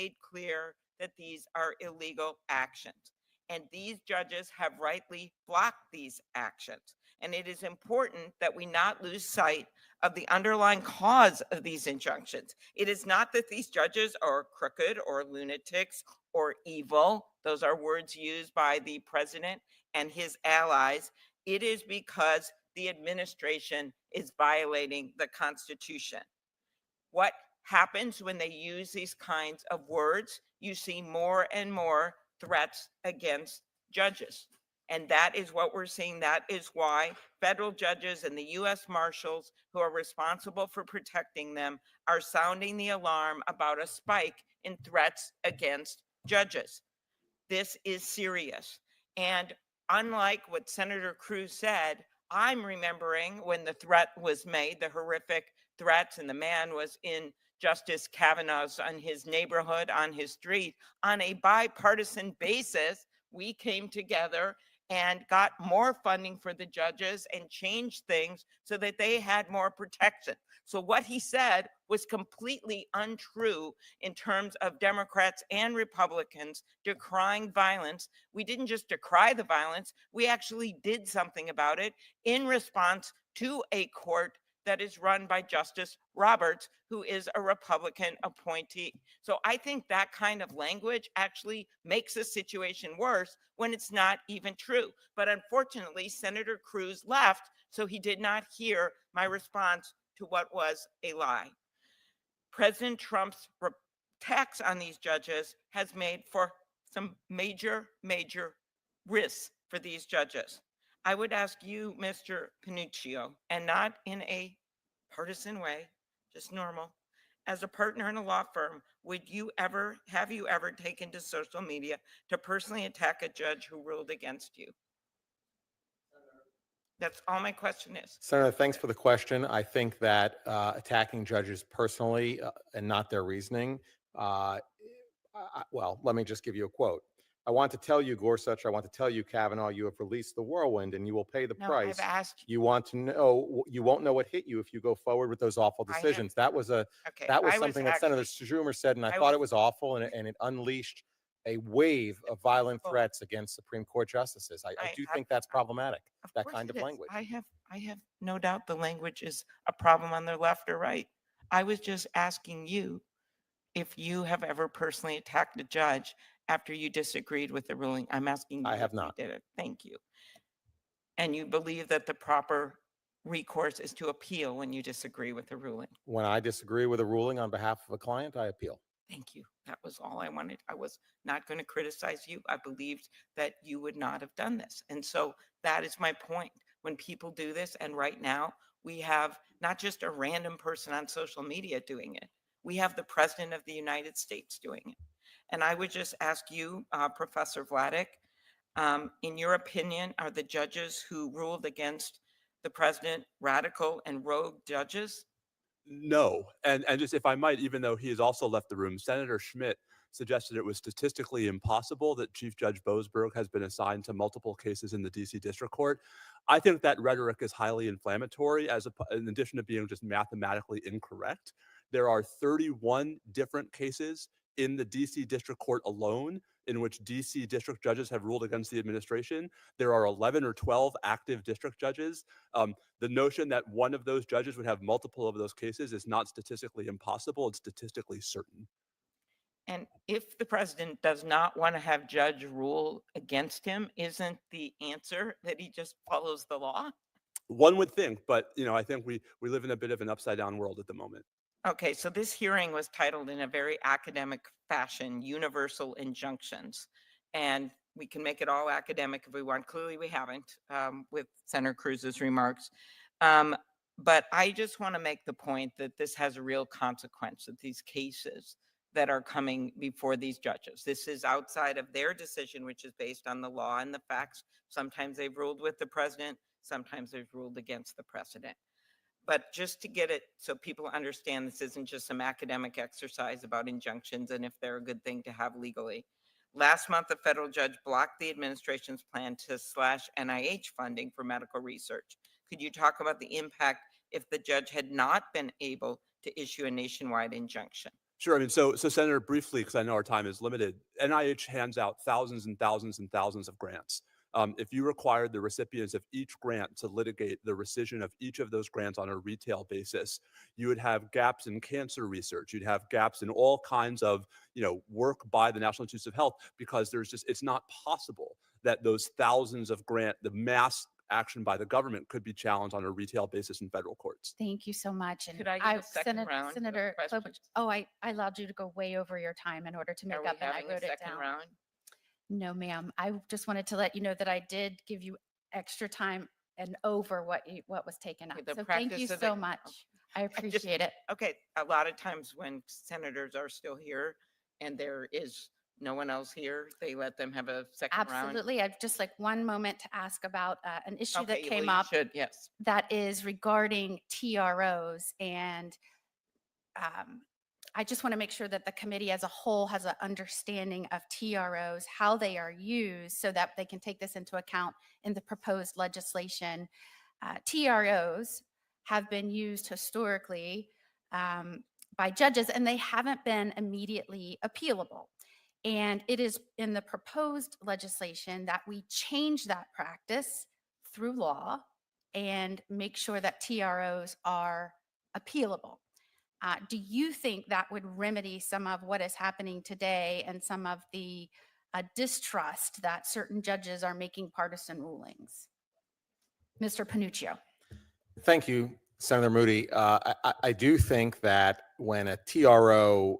made clear that these are illegal actions. And these judges have rightly blocked these actions. And it is important that we not lose sight of the underlying cause of these injunctions. It is not that these judges are crooked or lunatics or evil. Those are words used by the president and his allies. It is because the administration is violating the Constitution. What happens when they use these kinds of words? You see more and more threats against judges. And that is what we're seeing. That is why federal judges and the U.S. Marshals, who are responsible for protecting them, are sounding the alarm about a spike in threats against judges. This is serious. And unlike what Senator Cruz said, I'm remembering when the threat was made, the horrific threats, and the man was in Justice Kavanaugh's on his neighborhood, on his street. On a bipartisan basis, we came together and got more funding for the judges and changed things so that they had more protection. So what he said was completely untrue in terms of Democrats and Republicans decrying violence. We didn't just decry the violence, we actually did something about it in response to a court that is run by Justice Roberts, who is a Republican appointee. So I think that kind of language actually makes the situation worse when it's not even true. But unfortunately, Senator Cruz left, so he did not hear my response to what was a lie. President Trump's tax on these judges has made for some major risks for these judges. I would ask you, Mr. Panuccio, and not in a partisan way, just normal, as a partner in a law firm, have you ever taken to social media to personally attack a judge who ruled against you? That's all my question is. Senator, thanks for the question. I think that attacking judges personally and not their reasoning, well, let me just give you a quote. I want to tell you, Gorsuch, I want to tell you, Kavanaugh, you have released the whirlwind and you will pay the price. I've asked you. Want to know, you won't know what hit you if you go forward with those awful decisions. That was something that Senator Schumer said, and I thought it was awful, and it unleashed a wave of violent threats against Supreme Court justices. I do think that's problematic, that kind of language. I have no doubt the language is a problem on the left or right. I was just asking you if you have ever personally attacked a judge after you disagreed with the ruling. I'm asking you. I have not. You did it. Thank you. And you believe that the proper recourse is to appeal when you disagree with the ruling? When I disagree with a ruling on behalf of a client, I appeal. Thank you. That was all I wanted. I was not going to criticize you. I believed that you would not have done this. And so that is my point. When people do this, and right now we have not just a random person on social media doing it, we have the President of the United States doing it. And I would just ask you, Professor Vladeck, in your opinion, are the judges who ruled against the president radical and rogue judges? No. And just, if I might, even though he has also left the room, Senator Schmidt suggested it was statistically impossible that Chief Judge Boasberg has been assigned to multiple cases in the DC District Court. I think that rhetoric is highly inflammatory, in addition to being just mathematically incorrect. There are 31 different cases in the DC District Court alone in which DC district judges have ruled against the administration. There are 11 or 12 active district judges. The notion that one of those judges would have multiple of those cases is not statistically impossible, it's statistically certain. And if the president does not want to have judge rule against him, isn't the answer that he just follows the law? One would think, but I think we live in a bit of an upside down world at the moment. Okay, so this hearing was titled in a very academic fashion, Universal Injunctions. And we can make it all academic if we want. Clearly we haven't with Senator Cruz's remarks. But I just want to make the point that this has a real consequence, that these cases that are coming before these judges, this is outside of their decision, which is based on the law and the facts. Sometimes they've ruled with the president, sometimes they've ruled against the president. But just to get it so people understand, this isn't just some academic exercise about injunctions and if they're a good thing to have legally. Last month, a federal judge blocked the administration's plan to slash NIH funding for medical research. Could you talk about the impact if the judge had not been able to issue a nationwide injunction? Sure. I mean, so Senator, briefly, because I know our time is limited, NIH hands out thousands and thousands and thousands of grants. If you required the recipients of each grant to litigate the rescission of each of those grants on a retail basis, you would have gaps in cancer research. You'd have gaps in all kinds of, work by the National Institutes of Health, because it's not possible that those thousands of the mass action by the government could be challenged on a retail basis in federal courts. Thank you so much. And Could I get a second round of Senator questions? Klobuchar, oh, I allowed you to go way over your time in order to make Are we up, and I having a wrote it second down. round? No, ma'am. I just wanted to let you know that I did give you extra time and over what was taken up. Okay, the So thank you practice of so the- much. I appreciate it. Okay, a lot of times when senators are still here and there is no one else here, they let them have a second round. Absolutely. I'd just like one moment to ask about an issue that Okay, came well, you up should, yes. that is regarding TROs. And I just want to make sure that the committee as a whole has an understanding of TROs, how they are used, so that they can take this into account in the proposed legislation. TROs have been used historically by judges, and they haven't been immediately appealable. And it is in the proposed legislation that we change that practice through law and make sure that TROs are appealable. Do you think that would remedy some of what is happening today and some of the distrust that certain judges are making partisan rulings? Mr. Panuccio. Thank you, Senator Moody. I do think that when a TRO,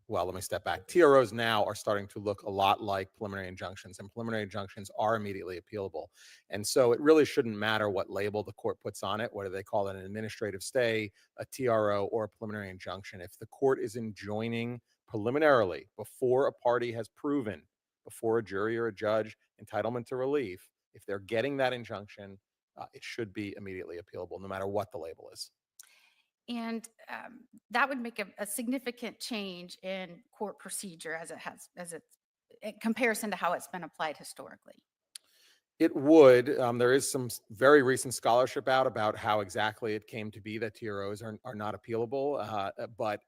well, let me step back. TROs now are starting to look a lot like preliminary injunctions, and preliminary injunctions are immediately appealable. And so it really shouldn't matter what label the court puts on it, whether they call it an administrative stay, a TRO, or a preliminary injunction. If the court is enjoining preliminarily, before a party has proven, before a jury or a judge, entitlement to relief, if they're getting that injunction, it should be immediately appealable, no matter what the label is. And that would make a significant change in court procedure in comparison to how it's been applied historically. It would. There is some very recent scholarship out about how exactly it came to be that TROs are not appealable. But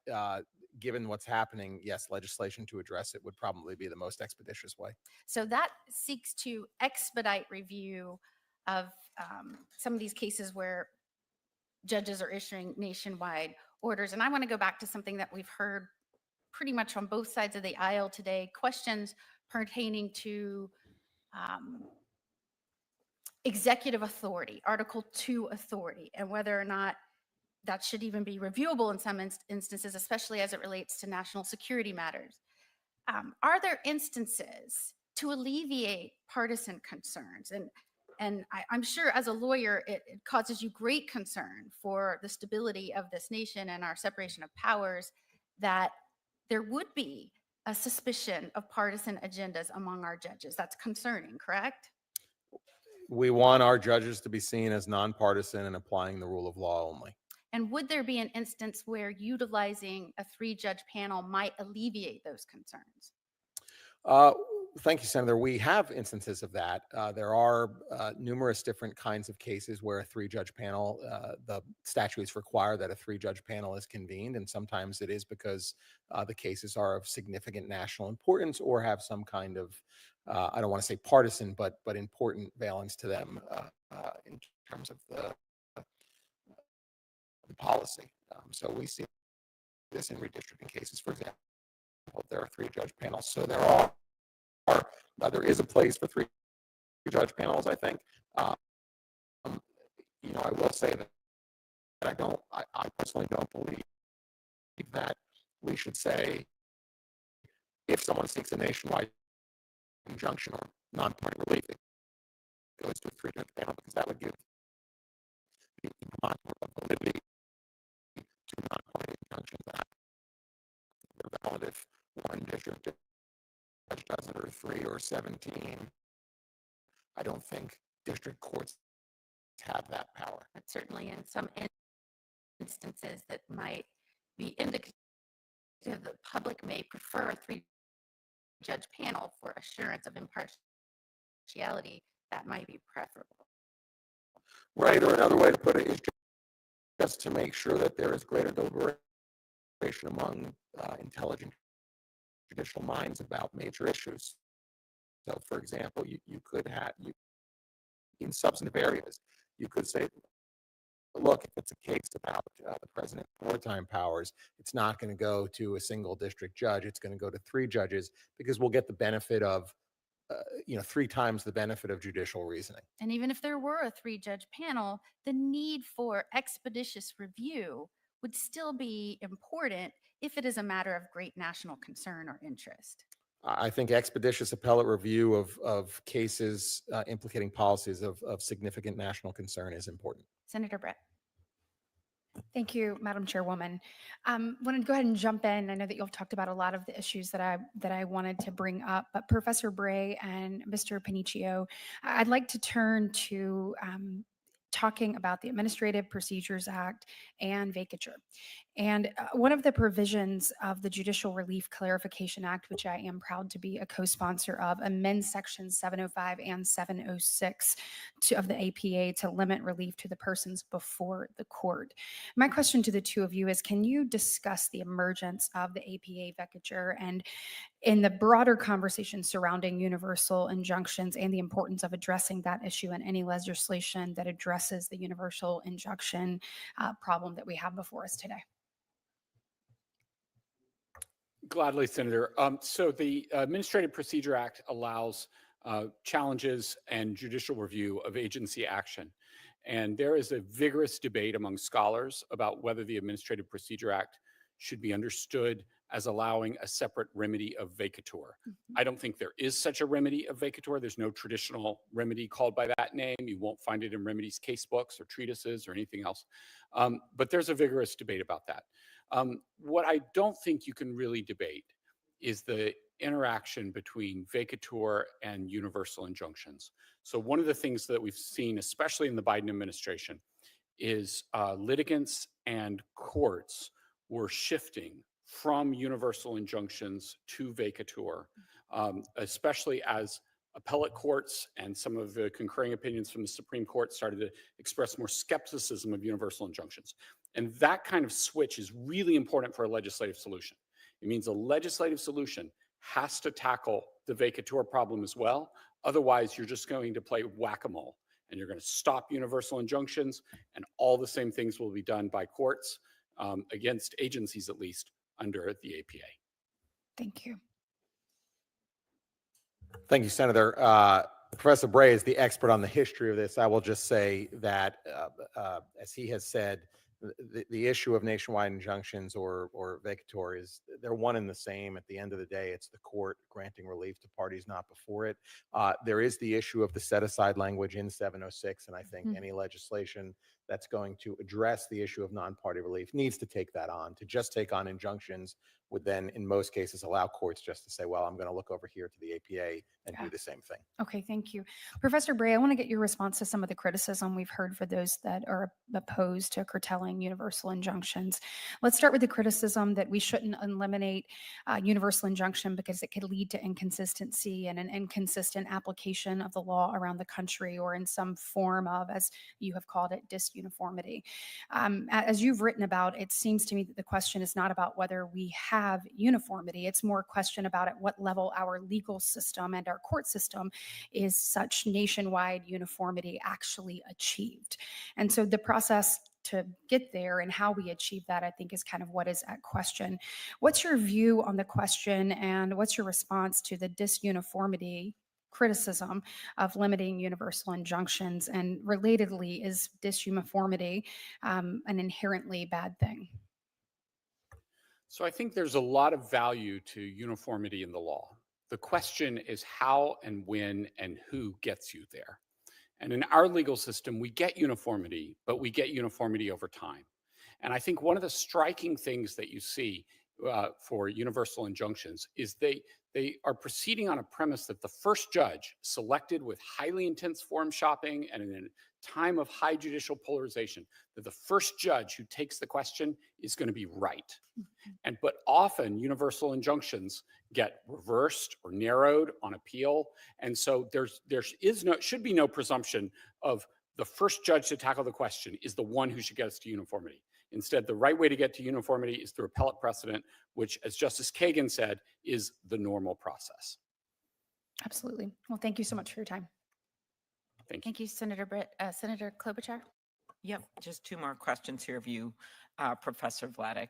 given what's happening, yes, legislation to address it would probably be the most expeditious way. So that seeks to expedite review of some of these cases where judges are issuing nationwide orders. And I want to go back to something that we've heard pretty much on both sides of the aisle today, questions pertaining to executive authority, Article 2 authority, and whether or not that should even be reviewable in some instances, especially as it relates to national security matters. Are there instances to alleviate partisan concerns? And I'm sure as a lawyer, it causes you great concern for the stability of this nation and our separation of powers, that there would be a suspicion of partisan agendas among our judges. That's concerning, correct? We want our judges to be seen as nonpartisan and applying the rule of law only. And would there be an instance where utilizing a 3-judge panel might alleviate those concerns? Thank you, Senator. We have instances of that. There are numerous different kinds of cases where a 3-judge panel, the statutes require that a 3-judge panel is convened, and sometimes it is because the cases are of significant national importance or have some kind of, I don't want to say partisan, but important valence to them in terms of the policy. So we see this in redistricting cases, for example. There are 3-judge panels, so there is a place for 3-judge panels, I think. I will say that I personally don't believe that we should say, if someone seeks a nationwide injunction or non-party relief, it goes to a 3-judge panel, because that would give the validity to non-party injunctions that they're valid if one district judge does it, or 3 or 17. I don't think district courts have that power. But certainly in some instances that might be indicative the public may prefer a 3-judge panel for assurance of impartiality. That might be preferable. Right, or another way to put it is just to make sure that there is greater deliberation among intelligent judicial minds about major issues. So, for example, you could have, in substantive areas, you could say, look, if it's a case about the president's wartime powers, it's not going to go to a single district judge. It's going to go to 3 judges because we'll get the benefit of, 3 times the benefit of judicial reasoning. And even if there were a 3-judge panel, the need for expeditious review would still be important if it is a matter of great national concern or interest. I think expeditious appellate review of cases implicating policies of significant national concern is important. Senator Brett. Thank you, Madam Chairwoman. Want to go ahead and jump in. I know that you've talked about a lot of the issues that I wanted to bring up, but Professor Bray and Mr. Paniccio, I'd like to turn to talking about the Administrative Procedures Act and vacature. And one of the provisions of the Judicial Relief Clarification Act, which I am proud to be a co-sponsor of, amends sections 705 and 706 of the APA to limit relief to the persons before the court. My question to the two of you is, can you discuss the emergence of the APA vacature and in the broader conversation surrounding universal injunctions and the importance of addressing that issue in any legislation that addresses the universal injunction problem that we have before us today? Gladly, Senator. So the Administrative Procedure Act allows challenges and judicial review of agency action. And there is a vigorous debate among scholars about whether the Administrative Procedure Act should be understood as allowing a separate remedy of vacatur. I don't think there is such a remedy of vacatur. There's no traditional remedy called by that name. You won't find it in remedies case books or treatises or anything else. But there's a vigorous debate about that. What I don't think you can really debate is the interaction between vacatur and universal injunctions. So one of the things that we've seen, especially in the Biden administration, is litigants and courts were shifting from universal injunctions to vacatur, especially as appellate courts and some of the concurring opinions from the Supreme Court started to express more skepticism of universal injunctions. And that kind of switch is really important for a legislative solution. It means a legislative solution has to tackle the vacatur problem as well. Otherwise, you're just going to play whack-a-mole and you're going to stop universal injunctions and all the same things will be done by courts against agencies, at least, under the APA. Thank you. Thank you, Senator. Professor Bray is the expert on the history of this. I will just say that, as he has said, the issue of nationwide injunctions or vacatur is they're one and the same. At the end of the day, it's the court granting relief to parties not before it. There is the issue of the set-aside language in 706, and I think any legislation that's going to address the issue of non-party relief needs to take that on. To just take on injunctions would then, in most cases, allow courts just to say, well, I'm going to look over here to the APA and do the same thing. Okay, thank you. Professor Bray, I want to get your response to some of the criticism we've heard for those that are opposed to curtailing universal injunctions. Let's start with the criticism that we shouldn't eliminate universal injunction because it could lead to inconsistency and an inconsistent application of the law around the country, or in some form of, as you have called it, disuniformity. As you've written about, it seems to me that the question is not about whether we have uniformity. It's more a question about at what level our legal system and our court system is such nationwide uniformity actually achieved. And so the process to get there and how we achieve that, I think, is kind of what is at question. What's your view on the question, and what's your response to the disuniformity criticism of limiting universal injunctions? And relatedly, is disuniformity an inherently bad thing? So I think there's a lot of value to uniformity in the law. The question is how and when and who gets you there. And in our legal system, we get uniformity, but we get uniformity over time. And I think one of the striking things that you see for universal injunctions is they are proceeding on a premise that the first judge, selected with highly intense forum shopping and in a time of high judicial polarization, that the first judge who takes the question is going to be right. But often universal injunctions get reversed or narrowed on appeal. And so there should be no presumption of the first judge to tackle the question is the one who should get us to uniformity. Instead, the right way to get to uniformity is through appellate precedent, which, as Justice Kagan said, is the normal process. Absolutely. Well, thank you so much for your time. Thank you. Thank you, Senator Klobuchar. Yep, just two more questions here of you, Professor Vladeck.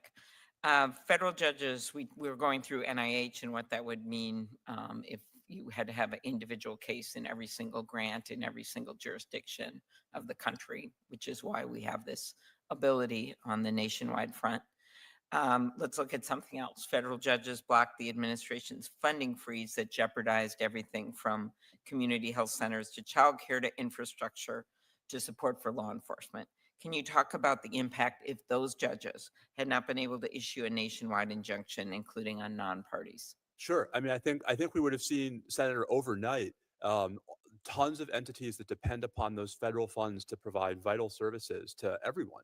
Federal judges, we were going through NIH and what that would mean if you had to have an individual case in every single grant in every single jurisdiction of the country, which is why we have this ability on the nationwide front. Let's look at something else. Federal judges blocked the administration's funding freeze that jeopardized everything from community health centers to childcare to infrastructure to support for law enforcement. Can you talk about the impact if those judges had not been able to issue a nationwide injunction, including on non-parties? Sure. I mean, I think we would have seen, Senator, overnight, tons of entities that depend upon those federal funds to provide vital services to everyone,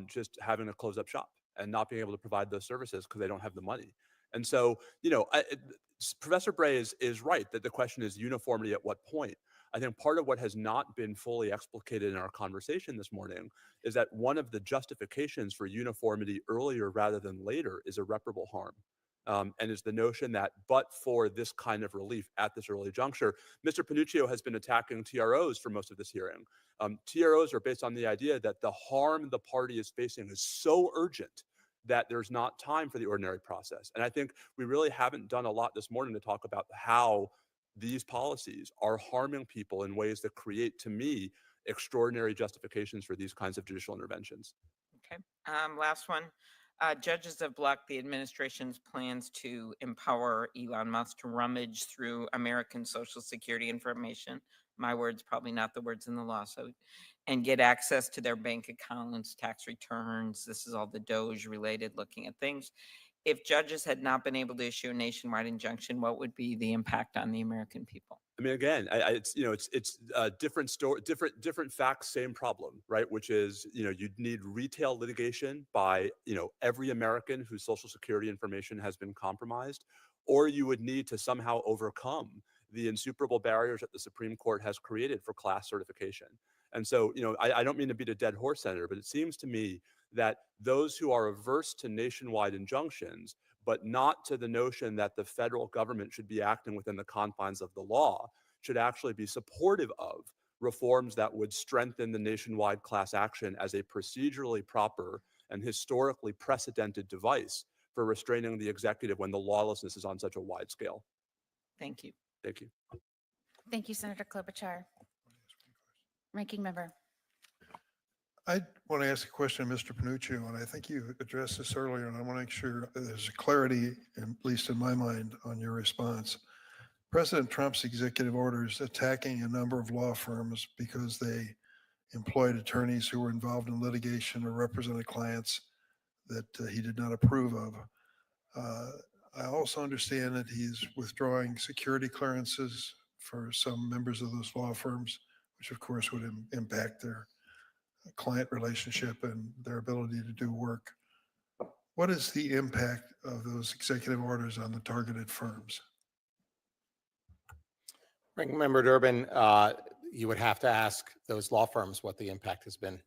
just having to close up shop and not being able to provide those services because they don't have the money. And so, Professor Bray is right that the question is uniformity at what point. I think part of what has not been fully explicated in our conversation this morning is that one of the justifications for uniformity earlier rather than later is irreparable harm. And is the notion that but for this kind of relief at this early juncture, Mr. Panuccio has been attacking TROs for most of this hearing. TROs are based on the idea that the harm the party is facing is so urgent that there's not time for the ordinary process. And I think we really haven't done a lot this morning to talk about how these policies are harming people in ways that create, to me, extraordinary justifications for these kinds of judicial interventions. Okay, last one. Judges have blocked the administration's plans to empower Elon Musk to rummage through American Social Security information. My words, probably not the words in the law. So, and get access to their bank accounts, tax returns. This is all the Doge related looking at things. If judges had not been able to issue a nationwide injunction, what would be the impact on the American people? I mean, again, it's different story, different facts, same problem, right? Which is, you'd need retail litigation by, every American whose Social Security information has been compromised, or you would need to somehow overcome the insuperable barriers that the Supreme Court has created for class certification. And so, I don't mean to beat a dead horse, Senator, but it seems to me that those who are averse to nationwide injunctions, but not to the notion that the federal government should be acting within the confines of the law, should actually be supportive of reforms that would strengthen the nationwide class action as a procedurally proper and historically precedented device for restraining the executive when the lawlessness is on such a wide scale. Thank you. Thank you. Thank you, Senator Klobuchar. Ranking member. I want to ask a question of Mr. Panuccio, and I think you addressed this earlier, and I want to make sure there's clarity, at least in my mind, on your response. President Trump's executive orders attacking a number of law firms because they employed attorneys who were involved in litigation or represented clients that he did not approve of. I also understand that he's withdrawing security clearances for some members of those law firms, which of course would impact their client relationship and their ability to do work. What is the impact of those executive orders on the targeted firms? Ranking Member Durbin, you would have to ask those law firms what the impact has been.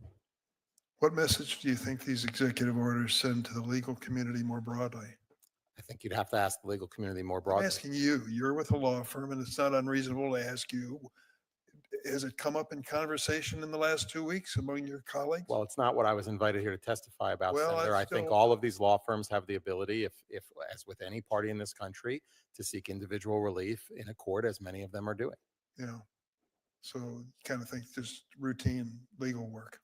What message do you think these executive orders send to the legal community more broadly? I think you'd have to ask the legal community more I'm broadly. asking you, you're with a law firm, and it's not unreasonable to ask you, has it come up in conversation in the last 2 weeks among your colleagues? Well, it's not what I was invited here to testify about, Well, Senator. I that's think still- all of these law firms have the ability, if as with any party in this country, to seek individual relief in a court, as many of them are doing. Yeah. So you kind of think just routine legal work.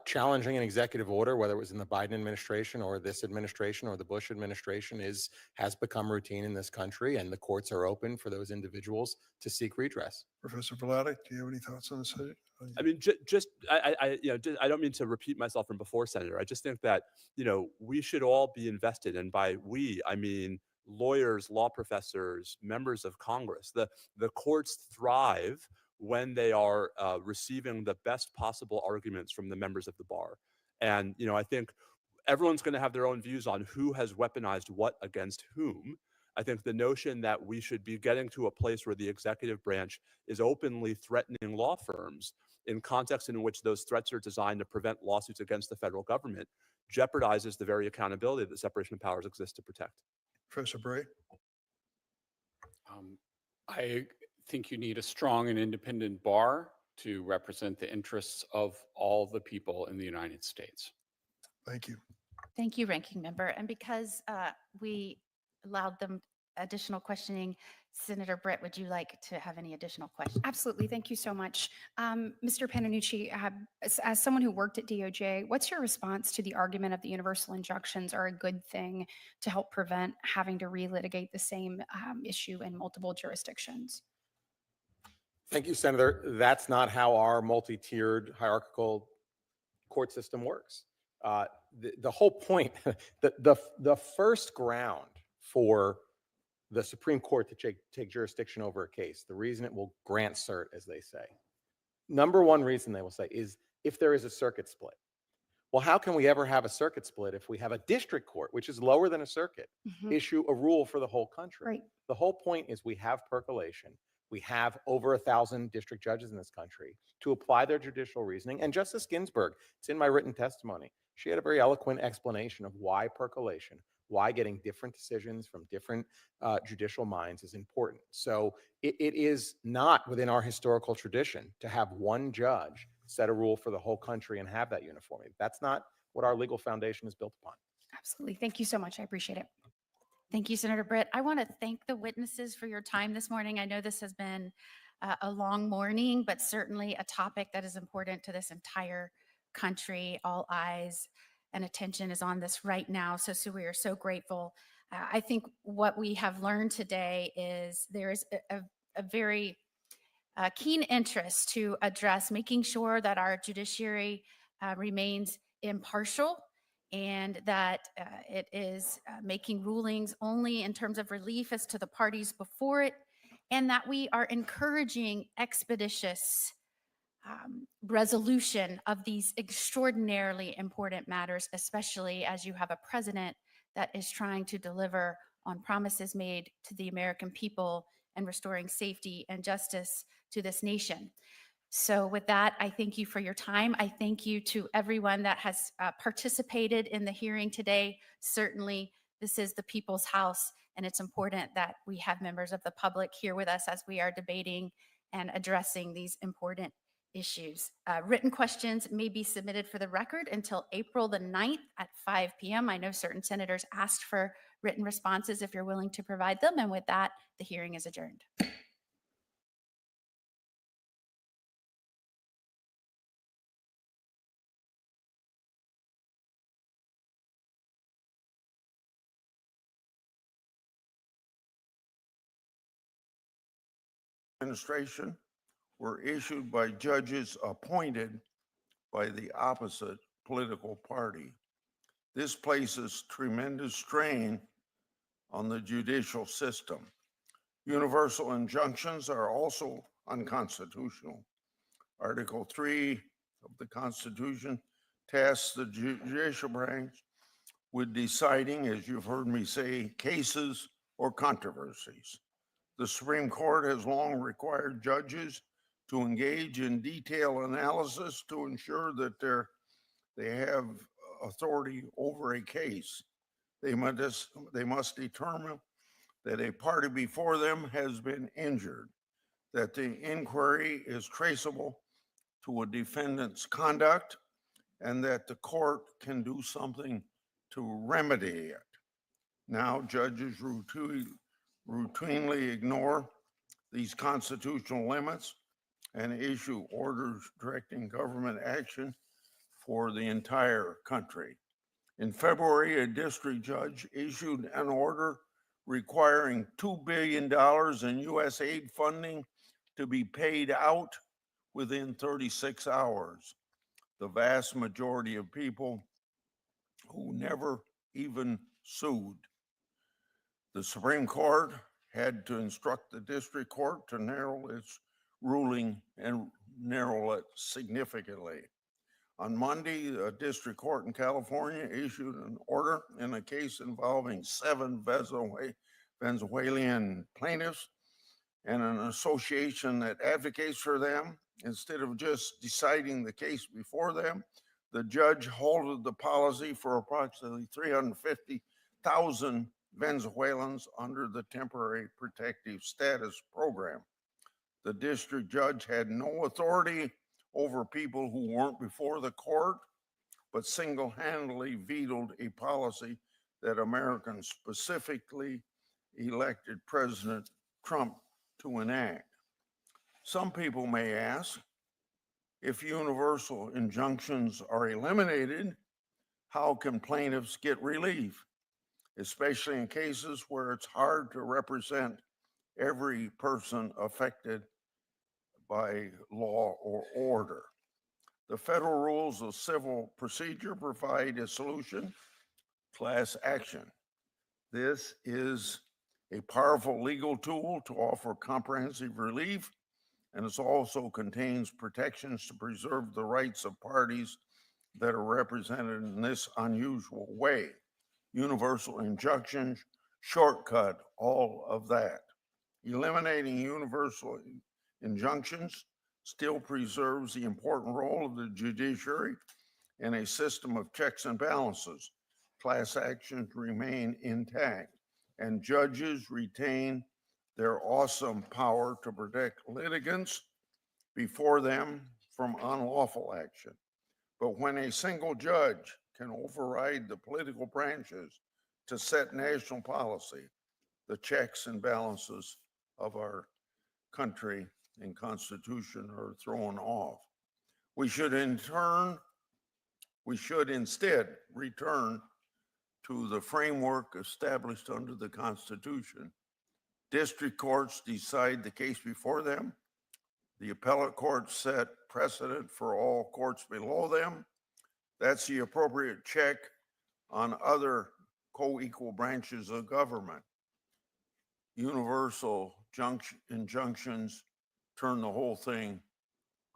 Challenging an executive order, whether it was in the Biden administration or this administration or the Bush administration, has become routine in this country, and the courts are open for those individuals to seek redress. Professor Vladeck, do you have any thoughts on this? I mean, I don't mean to repeat myself from before, Senator. I just think that, we should all be invested. And by we, I mean lawyers, law professors, members of Congress. The courts thrive when they are receiving the best possible arguments from the members of the bar. And, I think everyone's going to have their own views on who has weaponized what against whom. I think the notion that we should be getting to a place where the executive branch is openly threatening law firms in contexts in which those threats are designed to prevent lawsuits against the federal government jeopardizes the very accountability that separation of powers exists to protect. Professor Bray? I think you need a strong and independent bar to represent the interests of all the people in the United States. Thank you. Thank you, Ranking Member. And because we allowed them additional questioning, Senator Britt, would you like to have any additional questions? Absolutely. Thank you so much. Mr. Pananucci, as someone who worked at DOJ, what's your response to the argument of the universal injunctions are a good thing to help prevent having to relitigate the same issue in multiple jurisdictions? Thank you, Senator. That's not how our multi-tiered hierarchical court system works. The whole point, the first ground for the Supreme Court to take jurisdiction over a case, the reason it will grant cert, as they say, number one reason they will say is if there is a circuit split. Well, how can we ever have a circuit split if we have a district court, which is lower than a circuit, issue a rule for the whole country? Right. The whole point is we have percolation. We have over 1,000 district judges in this country to apply their judicial reasoning. And Justice Ginsburg, it's in my written testimony, she had a very eloquent explanation of why percolation, why getting different decisions from different judicial minds is important. So it is not within our historical tradition to have one judge set a rule for the whole country and have that uniformity. That's not what our legal foundation is built upon. Absolutely. Thank you so much. I appreciate it. Thank you, Senator Britt. I want to thank the witnesses for your time this morning. I know this has been a long morning, but certainly a topic that is important to this entire country. All eyes and attention is on this right now. So we are so grateful. I think what we have learned today is there is a very keen interest to address making sure that our judiciary remains impartial and that it is making rulings only in terms of relief as to the parties before it, and that we are encouraging expeditious resolution of these extraordinarily important matters, especially as you have a president that is trying to deliver on promises made to the American people and restoring safety and justice to this nation. So with that, I thank you for your time. I thank you to everyone that has participated in the hearing today. Certainly, this is the people's house, and it's important that we have members of the public here with us as we are debating and addressing these important issues. Written questions may be submitted for the record until April the 9th at 5 p.m. I know certain senators asked for written responses if you're willing to provide them. And with that, the hearing is adjourned. Administration were issued by judges appointed by the opposite political party. This places tremendous strain on the judicial system. Universal injunctions are also unconstitutional. Article 3 of the Constitution tasks the judicial branch with deciding, as you've heard me say, cases or controversies. The Supreme Court has long required judges to engage in detailed analysis to ensure that they have authority over a case. They must determine that a party before them has been injured, that the inquiry is traceable to a defendant's conduct, and that the court can do something to remedy it. Now, judges routinely ignore these constitutional limits and issue orders directing government action for the entire country. In February, a district judge issued an order requiring $2 billion in U.S. aid funding to be paid out within 36 hours. The vast majority of people who never even sued. The Supreme Court had to instruct the district court to narrow its ruling and narrow it significantly. On Monday, a district court in California issued an order in a case involving 7 Venezuelan plaintiffs and an association that advocates for them. Instead of just deciding the case before them, the judge halted the policy for approximately 350,000 Venezuelans under the temporary protective status program. The district judge had no authority over people who weren't before the court, but single-handedly vetoed a policy that Americans specifically elected President Trump to enact. Some people may ask, if universal injunctions are eliminated, how can plaintiffs get relief, especially in cases where it's hard to represent every person affected by law or order? The federal rules of civil procedure provide a solution: class action. This is a powerful legal tool to offer comprehensive relief, and it also contains protections to preserve the rights of parties that are represented in this unusual way. Universal injunctions shortcut all of that. Eliminating universal injunctions still preserves the important role of the judiciary in a system of checks and balances. Class actions remain intact, and judges retain their awesome power to protect litigants before them from unlawful action. But when a single judge can override the political branches to set national policy, the checks and balances of our country and Constitution are thrown off. We should instead return to the framework established under the Constitution. District courts decide the case before them. The appellate courts set precedent for all courts below them. That's the appropriate check on other co-equal branches of government. Universal injunctions turn the whole thing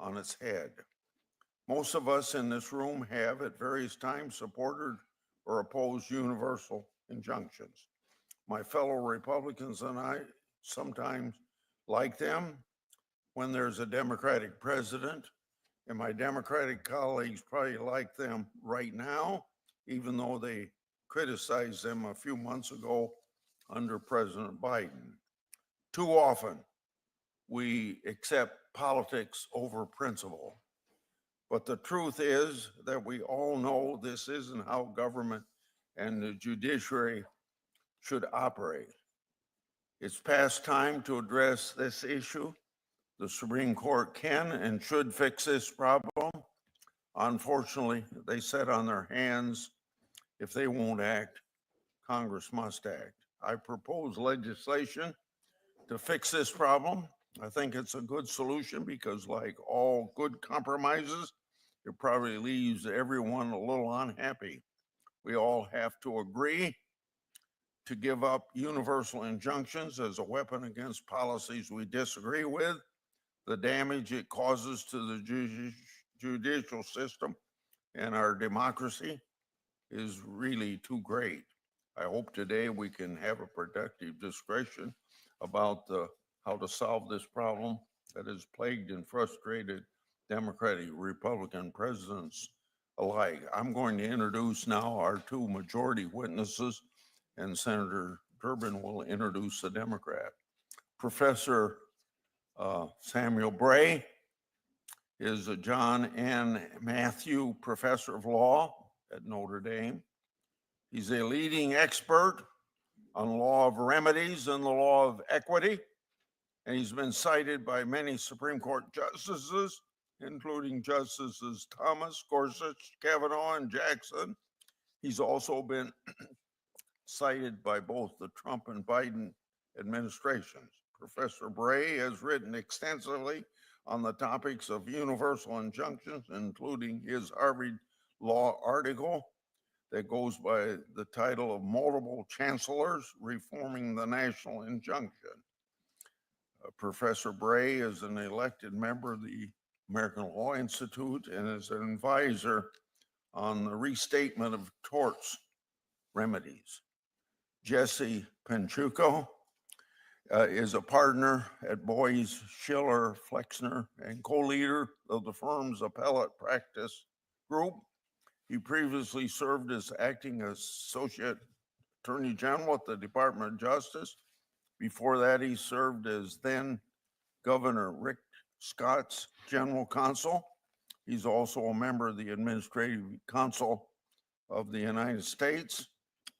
on its head. Most of us in this room have at various times supported or opposed universal injunctions. My fellow Republicans and I sometimes like them when there's a Democratic president, and my Democratic colleagues probably like them right now, even though they criticized them a few months ago under President Biden. Too often, we accept politics over principle. But the truth is that we all know this isn't how government and the judiciary should operate. It's past time to address this issue. The Supreme Court can and should fix this problem. Unfortunately, they sit on their hands. If they won't act, Congress must act. I propose legislation to fix this problem. I think it's a good solution because, like all good compromises, it probably leaves everyone a little unhappy. We all have to agree to give up universal injunctions as a weapon against policies we disagree with. The damage it causes to the judicial system and our democracy is really too great. I hope today we can have a productive discussion about how to solve this problem that has plagued and frustrated Democratic, Republican presidents alike. I'm going to introduce now our two majority witnesses, and Senator Durbin will introduce the Democrat. Professor Samuel Bray is a John N. Matthew Professor of Law at Notre Dame. He's a leading expert on law of remedies and the law of equity, and he's been cited by many Supreme Court justices, including Justices Thomas, Gorsuch, Kavanaugh, and Jackson. He's also been cited by both the Trump and Biden administrations. Professor Bray has written extensively on the topics of universal injunctions, including his Harvard Law article that goes by the title of Multiple Chancellors Reforming the National Injunction. Professor Bray is an elected member of the American Law Institute and is an advisor on the restatement of torts remedies. Jesse Penchuco is a partner at Boyes, Schiller, Flexner, and co-leader of the firm's appellate practice group. He previously served as acting associate attorney general at the Department of Justice. Before that, he served as then Governor Rick Scott's general counsel. He's also a member of the Administrative Council of the United States.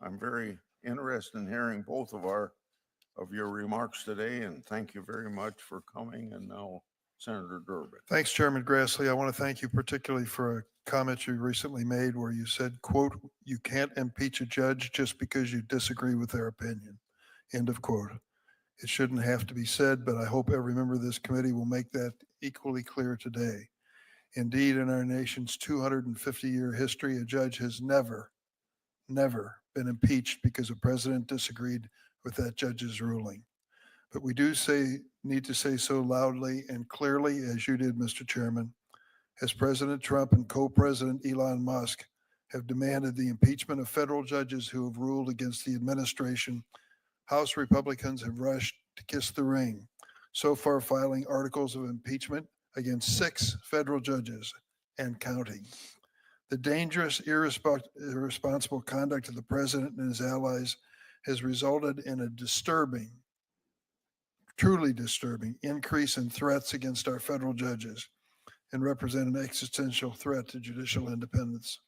I'm very interested in hearing both of your remarks today, and thank you very much for coming. And now, Senator Durbin. Thanks, Chairman Grassley. I want to thank you particularly for a comment you recently made where you said, quote, "You can't impeach a judge just because you disagree with their opinion," end of quote. It shouldn't have to be said, but I hope every member of this committee will make that equally clear today. Indeed, in our nation's 250-year history, a judge has never been impeached because a president disagreed with that judge's ruling. But we do need to say so loudly and clearly, as you did, Mr. Chairman, as President Trump and co-president Elon Musk have demanded the impeachment of federal judges who have ruled against the administration. House Republicans have rushed to kiss the ring, so far filing articles of impeachment against 6 federal judges and counting. The dangerous, irresponsible conduct of the president and his allies has resulted in a disturbing, truly disturbing increase in threats against our federal judges and represent an existential threat to judicial independence.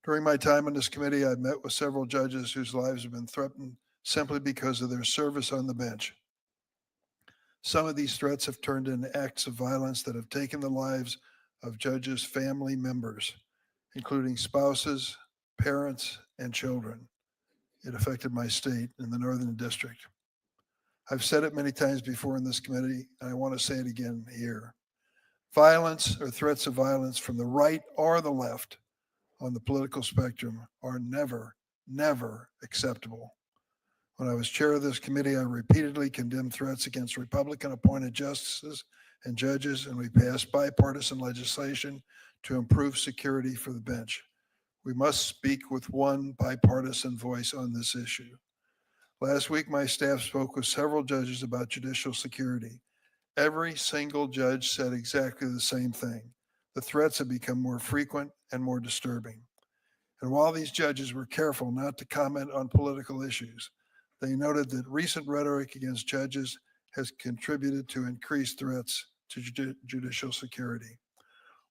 During my time on this committee, I've met with several judges whose lives have been threatened simply because of their service on the bench. Some of these threats have turned into acts of violence that have taken the lives of judges' family members, including spouses, parents, and children. It affected my state in the Northern District. I've said it many times before in this committee, and I want to say it again here. Violence or threats of violence from the right or the left on the political spectrum are never acceptable. When I was chair of this committee, I repeatedly condemned threats against Republican-appointed justices and judges, and we passed bipartisan legislation to improve security for the bench. We must speak with one bipartisan voice on this issue. Last week, my staff spoke with several judges about judicial security. Every single judge said exactly the same thing. The threats have become more frequent and more disturbing. And while these judges were careful not to comment on political issues, they noted that recent rhetoric against judges has contributed to increased threats to judicial security.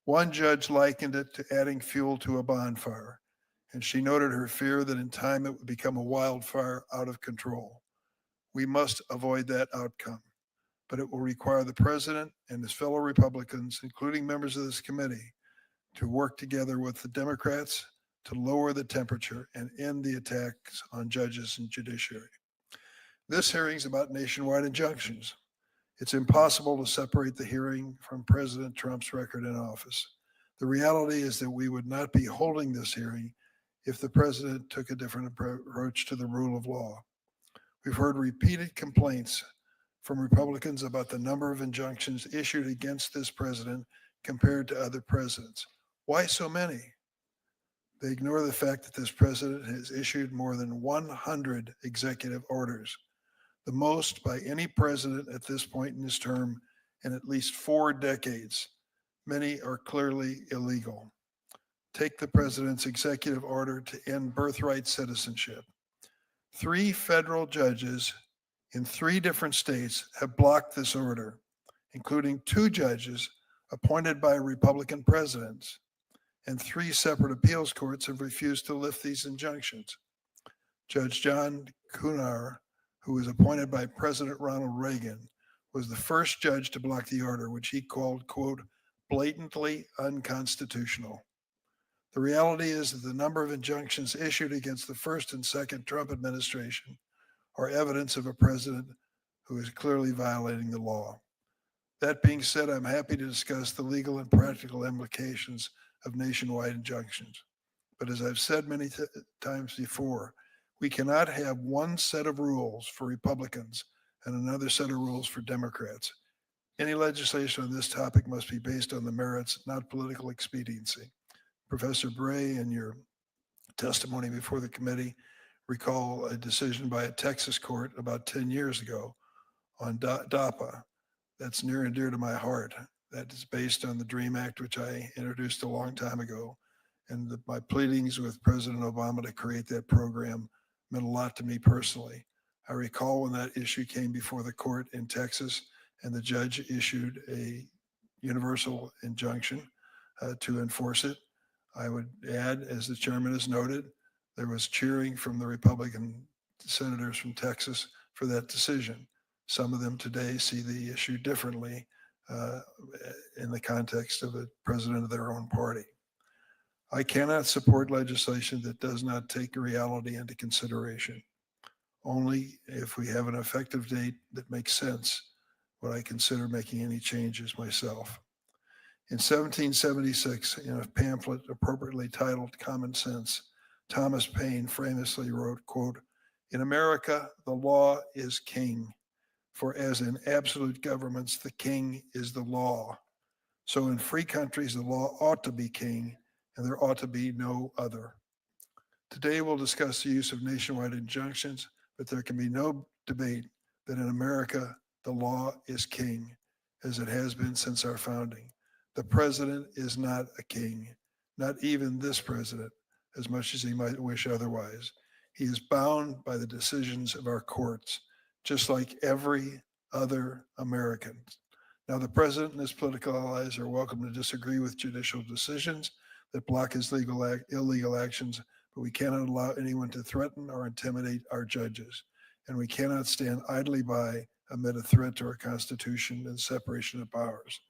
One judge likened it to adding fuel to a bonfire, and she noted her fear that in time it would become a wildfire out of control. We must avoid that outcome, but it will require the president and his fellow Republicans, including members of this committee, to work together with the Democrats to lower the temperature and end the attacks on judges and judiciary. This hearing is about nationwide injunctions. It's impossible to separate the hearing from President Trump's record in office. The reality is that we would not be holding this hearing if the president took a different approach to the rule of law. We've heard repeated complaints from Republicans about the number of injunctions issued against this president compared to other presidents. Why so many? They ignore the fact that this president has issued more than 100 executive orders, the most by any president at this point in his term in at least 4 decades. Many are clearly illegal. Take the president's executive order to end birthright citizenship. 3 federal judges in 3 different states have blocked this order, including 2 judges appointed by Republican presidents, and 3 separate appeals courts have refused to lift these injunctions. Judge John Kunar, who was appointed by President Ronald Reagan, was the first judge to block the order, which he called, quote, blatantly unconstitutional. The reality is that the number of injunctions issued against the first and second Trump administration are evidence of a president who is clearly violating the law. That being said, I'm happy to discuss the legal and practical implications of nationwide injunctions. But as I've said many times before, we cannot have one set of rules for Republicans and another set of rules for Democrats. Any legislation on this topic must be based on the merits, not political expediency. Professor Bray, in your testimony before the committee, recall a decision by a Texas court about 10 years ago on DAPA. That's near and dear to my heart. That is based on the DREAM Act, which I introduced a long time ago. And my pleadings with President Obama to create that program meant a lot to me personally. I recall when that issue came before the court in Texas and the judge issued a universal injunction to enforce it. I would add, as the chairman has noted, there was cheering from the Republican senators from Texas for that decision. Some of them today see the issue differently in the context of a president of their own party. I cannot support legislation that does not take reality into consideration. Only if we have an effective date that makes sense would I consider making any changes myself. In 1776, in a pamphlet appropriately titled Common Sense, Thomas Paine famously wrote, quote, "In America, the law is king, for as in absolute governments, the king is the law. So in free countries, the law ought to be king, and there ought to be no other." Today, we'll discuss the use of nationwide injunctions, but there can be no debate that in America, the law is king, as it has been since our founding. The president is not a king, not even this president, as much as he might wish otherwise. He is bound by the decisions of our courts, just like every other American. Now, the president and his political allies are welcome to disagree with judicial decisions that block his illegal actions, but we cannot allow anyone to threaten or intimidate our judges. And we cannot stand idly by amid a threat to our Constitution and separation of powers.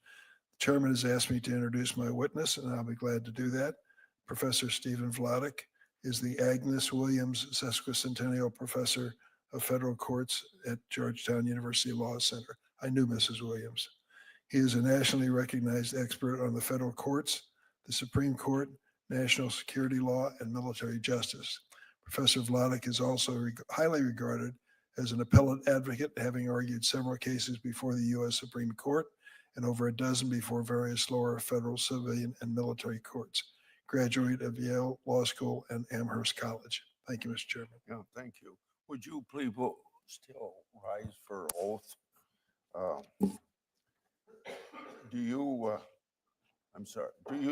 The chairman has asked me to introduce my witness, and I'll be glad to do that. Professor Stephen Vladeck is the Agnes Williams Sesquicentennial Professor of Federal Courts at Georgetown University Law Center. I knew Mrs. Williams. He is a nationally recognized expert on the federal courts, the Supreme Court, national security law, and military justice. Professor Vladeck is also highly regarded as an appellate advocate, having argued several cases before the U.S. Supreme Court and over a dozen before various lower federal, civilian, and military courts. Graduate of Yale Law School and Amherst College. Thank you, Mr. Chairman. Yeah, thank you. Would you please still rise for oath? Do you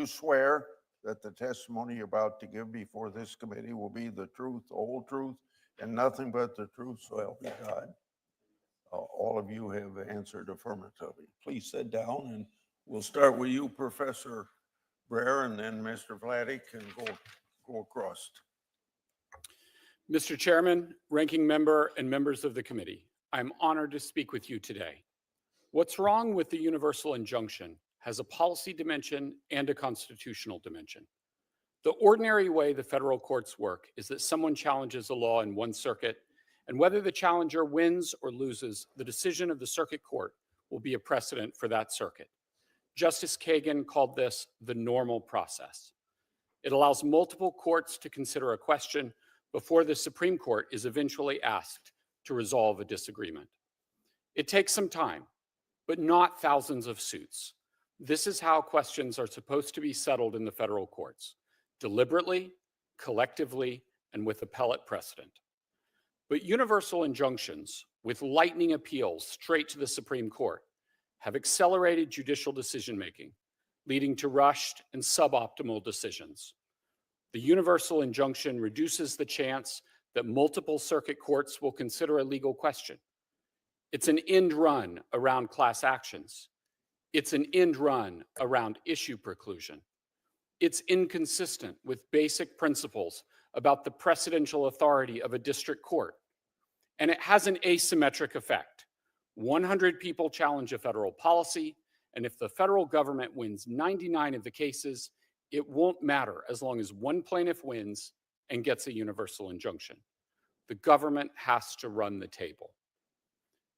swear that the testimony you're about to give before this committee will be the truth, the whole truth, and nothing but the truth, so help you God? All of you have answered affirmatively. Please sit down, and we'll start with you, Professor Bredar, and then Mr. Vladeck, and go across. Mr. Chairman, ranking member, and members of the committee, I'm honored to speak with you today. What's wrong with the universal injunction has a policy dimension and a constitutional dimension. The ordinary way the federal courts work is that someone challenges a law in one circuit, and whether the challenger wins or loses, the decision of the circuit court will be a precedent for that circuit. Justice Kagan called this the normal process. It allows multiple courts to consider a question before the Supreme Court is eventually asked to resolve a disagreement. It takes some time, but not thousands of suits. This is how questions are supposed to be settled in the federal courts: deliberately, collectively, and with appellate precedent. But universal injunctions, with lightning appeals straight to the Supreme Court, have accelerated judicial decision-making, leading to rushed and suboptimal decisions. The universal injunction reduces the chance that multiple circuit courts will consider a legal question. It's an end run around class actions. It's an end run around issue preclusion. It's inconsistent with basic principles about the precedential authority of a district court. And it has an asymmetric effect. 100 people challenge a federal policy, and if the federal government wins 99 of the cases, it won't matter as long as one plaintiff wins and gets a universal injunction. The government has to run the table.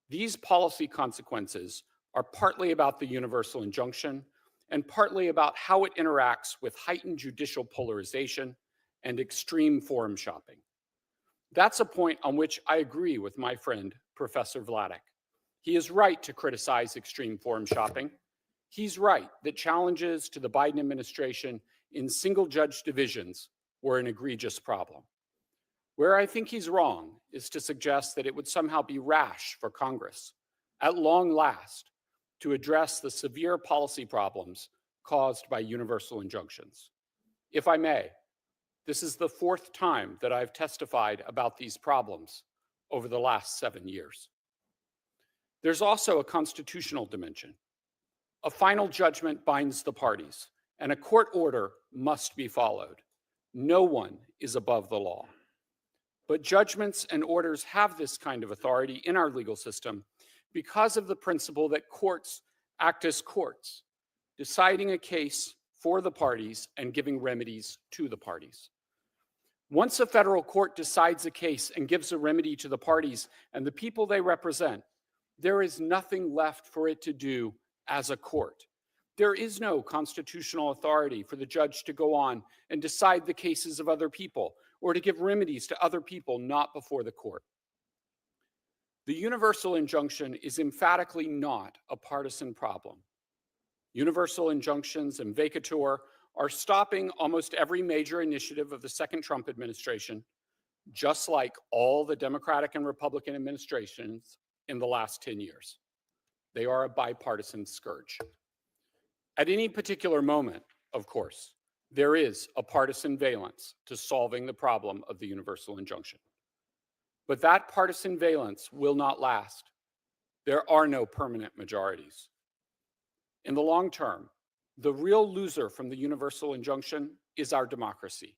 These policy consequences are partly about the universal injunction and partly about how it interacts with heightened judicial polarization and extreme forum shopping. That's a point on which I agree with my friend, Professor Vladeck. He is right to criticize extreme forum shopping. He's right that challenges to the Biden administration in single judge divisions were an egregious problem. Where I think he's wrong is to suggest that it would somehow be rash for Congress, at long last, to address the severe policy problems caused by universal injunctions. If I may, this is the fourth time that I've testified about these problems over the last 7 years. There's also a constitutional dimension. A final judgment binds the parties, and a court order must be followed. No one is above the law. But judgments and orders have this kind of authority in our legal system because of the principle that courts act as courts, deciding a case for the parties and giving remedies to the parties. Once a federal court decides a case and gives a remedy to the parties and the people they represent, there is nothing left for it to do as a court. There is no constitutional authority for the judge to go on and decide the cases of other people or to give remedies to other people not before the court. The universal injunction is emphatically not a partisan problem. Universal injunctions and vacatur are stopping almost every major initiative of the second Trump administration, just like all the Democratic and Republican administrations in the last 10 years. They are a bipartisan scourge. At any particular moment, of course, there is a partisan valence to solving the problem of the universal injunction. But that partisan valence will not last. There are no permanent majorities. In the long term, the real loser from the universal injunction is our democracy.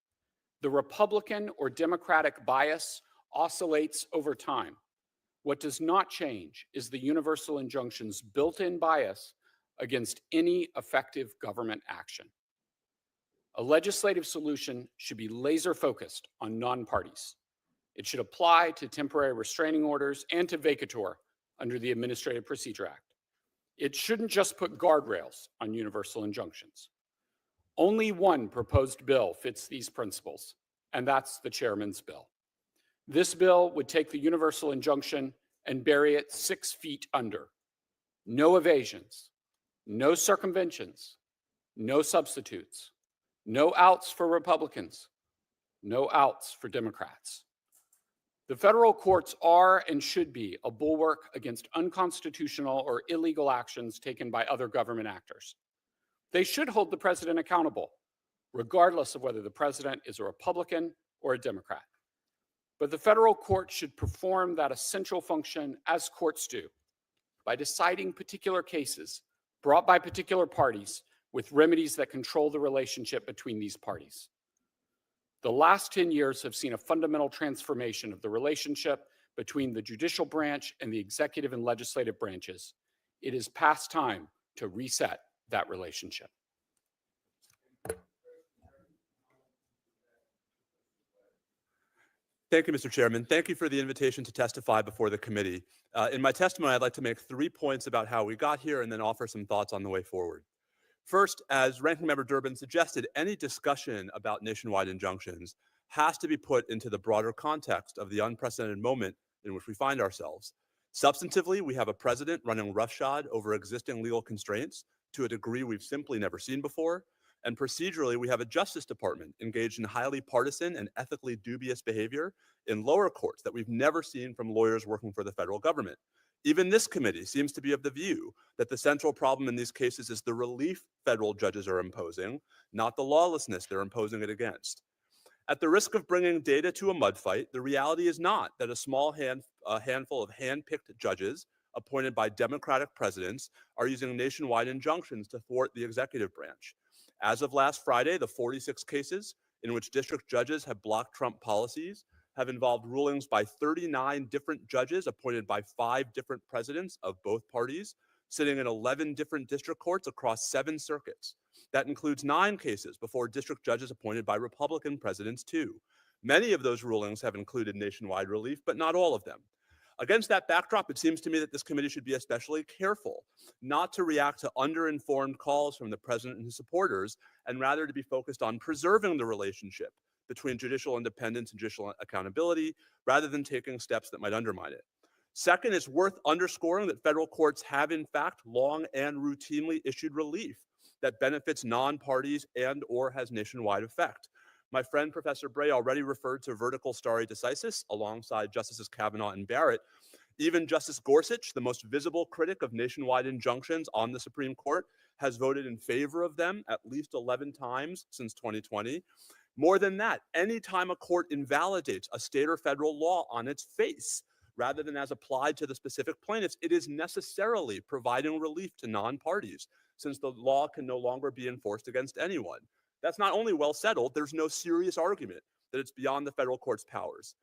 The Republican or Democratic bias oscillates over time. What does not change is the universal injunction's built-in bias against any effective government action. A legislative solution should be laser-focused on non-parties. It should apply to temporary restraining orders and to vacatur under the Administrative Procedure Act. It shouldn't just put guardrails on universal injunctions. Only one proposed bill fits these principles, and that's the chairman's bill. This bill would take the universal injunction and bury it 6 feet under. No evasions, no circumventions, no substitutes, no outs for Republicans, no outs for Democrats. The federal courts are and should be a bulwark against unconstitutional or illegal actions taken by other government actors. They should hold the president accountable, regardless of whether the president is a Republican or a Democrat. But the federal court should perform that essential function as courts do, by deciding particular cases brought by particular parties with remedies that control the relationship between these parties. The last 10 years have seen a fundamental transformation of the relationship between the judicial branch and the executive and legislative branches. It is past time to reset that relationship. Thank you, Mr. Chairman. Thank you for the invitation to testify before the committee. In my testimony, I'd like to make 3 points about how we got here and then offer some thoughts on the way forward. First, as Ranking Member Durbin suggested, any discussion about nationwide injunctions has to be put into the broader context of the unprecedented moment in which we find ourselves. Substantively, we have a president running roughshod over existing legal constraints to a degree we've simply never seen before. And procedurally, we have a Justice Department engaged in highly partisan and ethically dubious behavior in lower courts that we've never seen from lawyers working for the federal government. Even this committee seems to be of the view that the central problem in these cases is the relief federal judges are imposing, not the lawlessness they're imposing it against. At the risk of bringing data to a mud fight, the reality is not that a small handful of hand-picked judges appointed by Democratic presidents are using nationwide injunctions to thwart the executive branch. As of last Friday, the 46 cases in which district judges have blocked Trump policies have involved rulings by 39 different judges appointed by 5 different presidents of both parties, sitting in 11 different district courts across 7 circuits. That includes 9 cases before district judges appointed by Republican presidents too. Many of those rulings have included nationwide relief, but not all of them. Against that backdrop, it seems to me that this committee should be especially careful not to react to underinformed calls from the president and his supporters, and rather to be focused on preserving the relationship between judicial independence and judicial accountability, rather than taking steps that might undermine it. Second, it's worth underscoring that federal courts have in fact long and routinely issued relief that benefits non-parties and or has nationwide effect. My friend, Professor Bray, already referred to vertical stare decisis alongside Justices Kavanaugh and Barrett. Even Justice Gorsuch, the most visible critic of nationwide injunctions on the Supreme Court, has voted in favor of them at least 11 times since 2020. More than that, anytime a court invalidates a state or federal law on its face, rather than as applied to the specific plaintiffs, it is necessarily providing relief to non-parties, since the law can no longer be enforced against anyone. That's not only well settled, there's no serious argument that it's beyond the federal court's powers.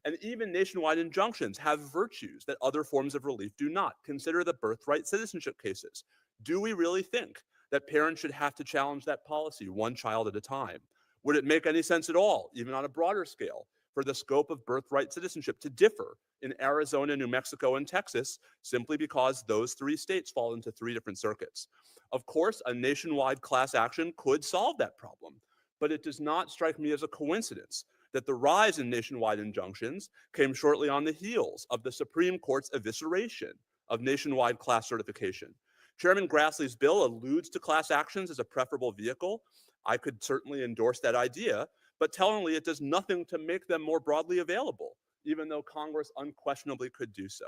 And even nationwide injunctions have virtues that other forms of relief do not. Consider the birthright citizenship cases. Do we really think that parents should have to challenge that policy one child at a time? Would it make any sense at all, even on a broader scale, for the scope of birthright citizenship to differ in Arizona, New Mexico, and Texas, simply because those 3 states fall into 3 different circuits? Of course, a nationwide class action could solve that problem, but it does not strike me as a coincidence that the rise in nationwide injunctions came shortly on the heels of the Supreme Court's evisceration of nationwide class certification. Chairman Grassley's bill alludes to class actions as a preferable vehicle. I could certainly endorse that idea, but tellingly, it does nothing to make them more broadly available, even though Congress unquestionably could do so.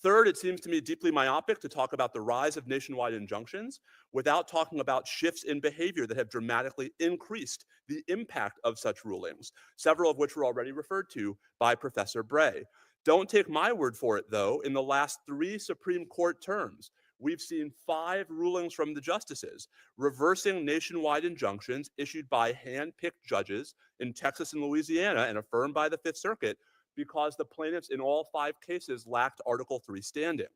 Third, it seems to me deeply myopic to talk about the rise of nationwide injunctions without talking about shifts in behavior that have dramatically increased the impact of such rulings, several of which were already referred to by Professor Bray. Don't take my word for it, though. In the last 3 Supreme Court terms, we've seen 5 rulings from the justices reversing nationwide injunctions issued by hand-picked judges in Texas and Louisiana and affirmed by the Fifth Circuit because the plaintiffs in all 5 cases lacked Article III standing.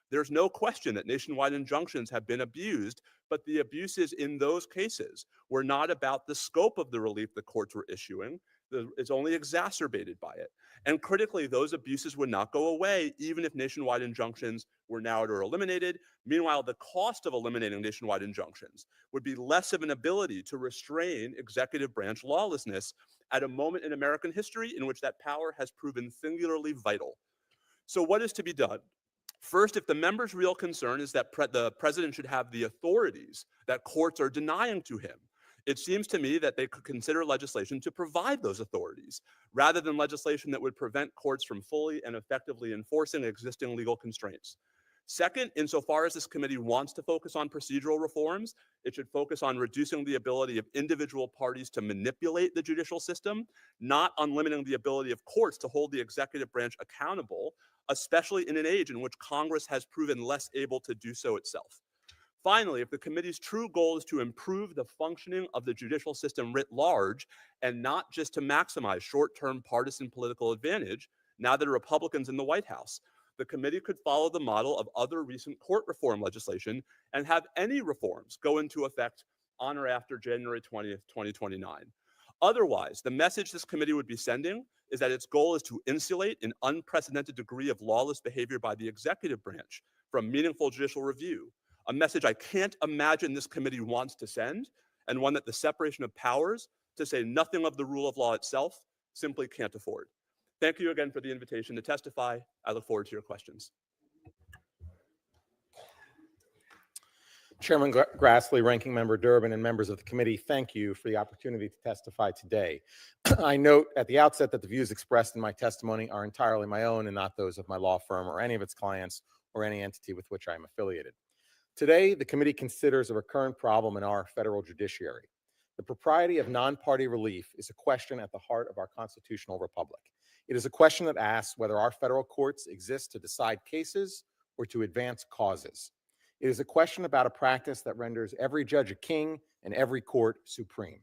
There's no question that nationwide injunctions have been abused, but the abuses in those cases were not about the scope of the relief the courts were issuing. It's only exacerbated by it. And critically, those abuses would not go away even if nationwide injunctions were narrowed or eliminated. Meanwhile, the cost of eliminating nationwide injunctions would be less of an ability to restrain executive branch lawlessness at a moment in American history in which that power has proven singularly vital. So what is to be done? First, if the members' real concern is that the president should have the authorities that courts are denying to him, it seems to me that they could consider legislation to provide those authorities, rather than legislation that would prevent courts from fully and effectively enforcing existing legal constraints. Second, insofar as this committee wants to focus on procedural reforms, it should focus on reducing the ability of individual parties to manipulate the judicial system, not on limiting the ability of courts to hold the executive branch accountable, especially in an age in which Congress has proven less able to do so itself. Finally, if the committee's true goal is to improve the functioning of the judicial system writ large and not just to maximize short-term partisan political advantage, now that a Republican's in the White House, the committee could follow the model of other recent court reform legislation and have any reforms go into effect on or after January 20th, 2029. Otherwise, the message this committee would be sending is that its goal is to insulate an unprecedented degree of lawless behavior by the executive branch from meaningful judicial review, a message I can't imagine this committee wants to send, and one that the separation of powers, to say nothing of the rule of law itself, simply can't afford. Thank you again for the invitation to testify. I look forward to your questions. Chairman Grassley, Ranking Member Durbin, and members of the committee, thank you for the opportunity to testify today. I note at the outset that the views expressed in my testimony are entirely my own and not those of my law firm or any of its clients or any entity with which I am affiliated. Today, the committee considers a recurrent problem in our federal judiciary. The propriety of non-party relief is a question at the heart of our constitutional republic. It is a question that asks whether our federal courts exist to decide cases or to advance causes. It is a question about a practice that renders every judge a king and every court supreme.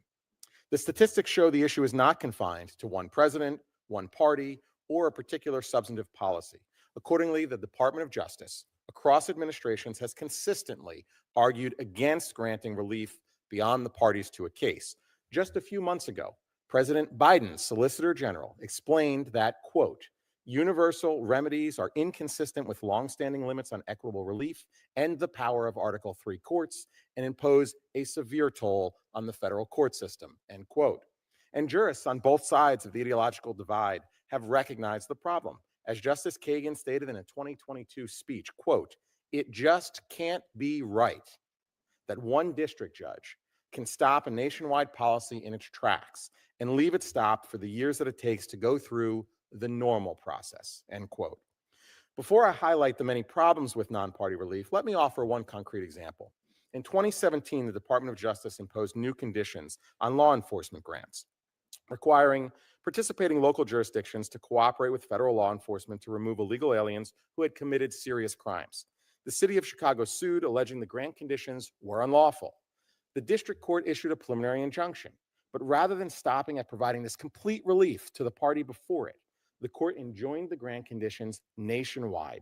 The statistics show the issue is not confined to one president, one party, or a particular substantive policy. Accordingly, the Department of Justice, across administrations, has consistently argued against granting relief beyond the parties to a case. Just a few months ago, President Biden's Solicitor General explained that, quote, universal remedies are inconsistent with longstanding limits on equitable relief and the power of Article III courts and impose a severe toll on the federal court system, end quote. And jurists on both sides of the ideological divide have recognized the problem. As Justice Kagan stated in a 2022 speech, quote, it just can't be right that one district judge can stop a nationwide policy in its tracks and leave it stopped for the years that it takes to go through the normal process, end quote. Before I highlight the many problems with non-party relief, let me offer one concrete example. In 2017, the Department of Justice imposed new conditions on law enforcement grants, requiring participating local jurisdictions to cooperate with federal law enforcement to remove illegal aliens who had committed serious crimes. The city of Chicago sued, alleging the grant conditions were unlawful. The district court issued a preliminary injunction, but rather than stopping at providing this complete relief to the party before it, the court enjoined the grant conditions nationwide.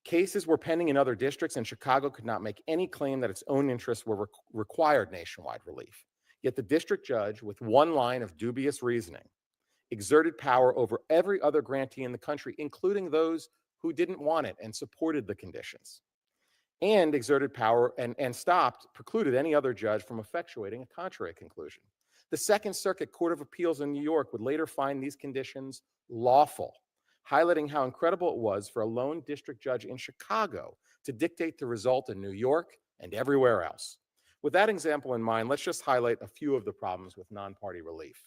Cases were pending in other districts, and Chicago could not make any claim that its own interests were required nationwide relief. Yet the district judge, with one line of dubious reasoning, exerted power over every other grantee in the country, including those who didn't want it and supported the conditions, and exerted power and precluded any other judge from effectuating a contrary conclusion. The Second Circuit Court of Appeals in New York would later find these conditions lawful, highlighting how incredible it was for a lone district judge in Chicago to dictate the result in New York and everywhere else. With that example in mind, let's just highlight a few of the problems with non-party relief.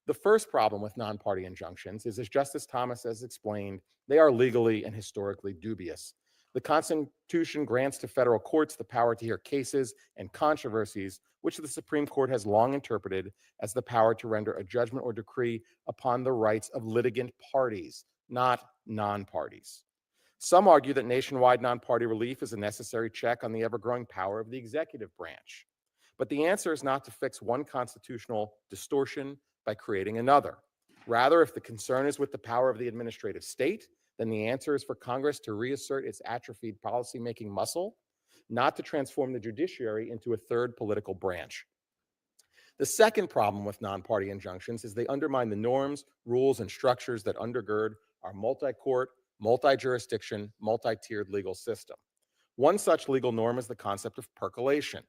The first problem with non-party injunctions is, as Justice Thomas has explained, they are legally and historically dubious. The Constitution grants to federal courts the power to hear cases and controversies, which the Supreme Court has long interpreted as the power to render a judgment or decree upon the rights of litigant parties, not non-parties. Some argue that nationwide non-party relief is a necessary check on the ever-growing power of the executive branch. But the answer is not to fix one constitutional distortion by creating another. Rather, if the concern is with the power of the administrative state, then the answer is for Congress to reassert its atrophied policymaking muscle, not to transform the judiciary into a third political branch. The second problem with non-party injunctions is they undermine the norms, rules, and structures that undergird our multi-court, multi-jurisdiction, multi-tiered legal system. One such legal norm is the concept of percolation.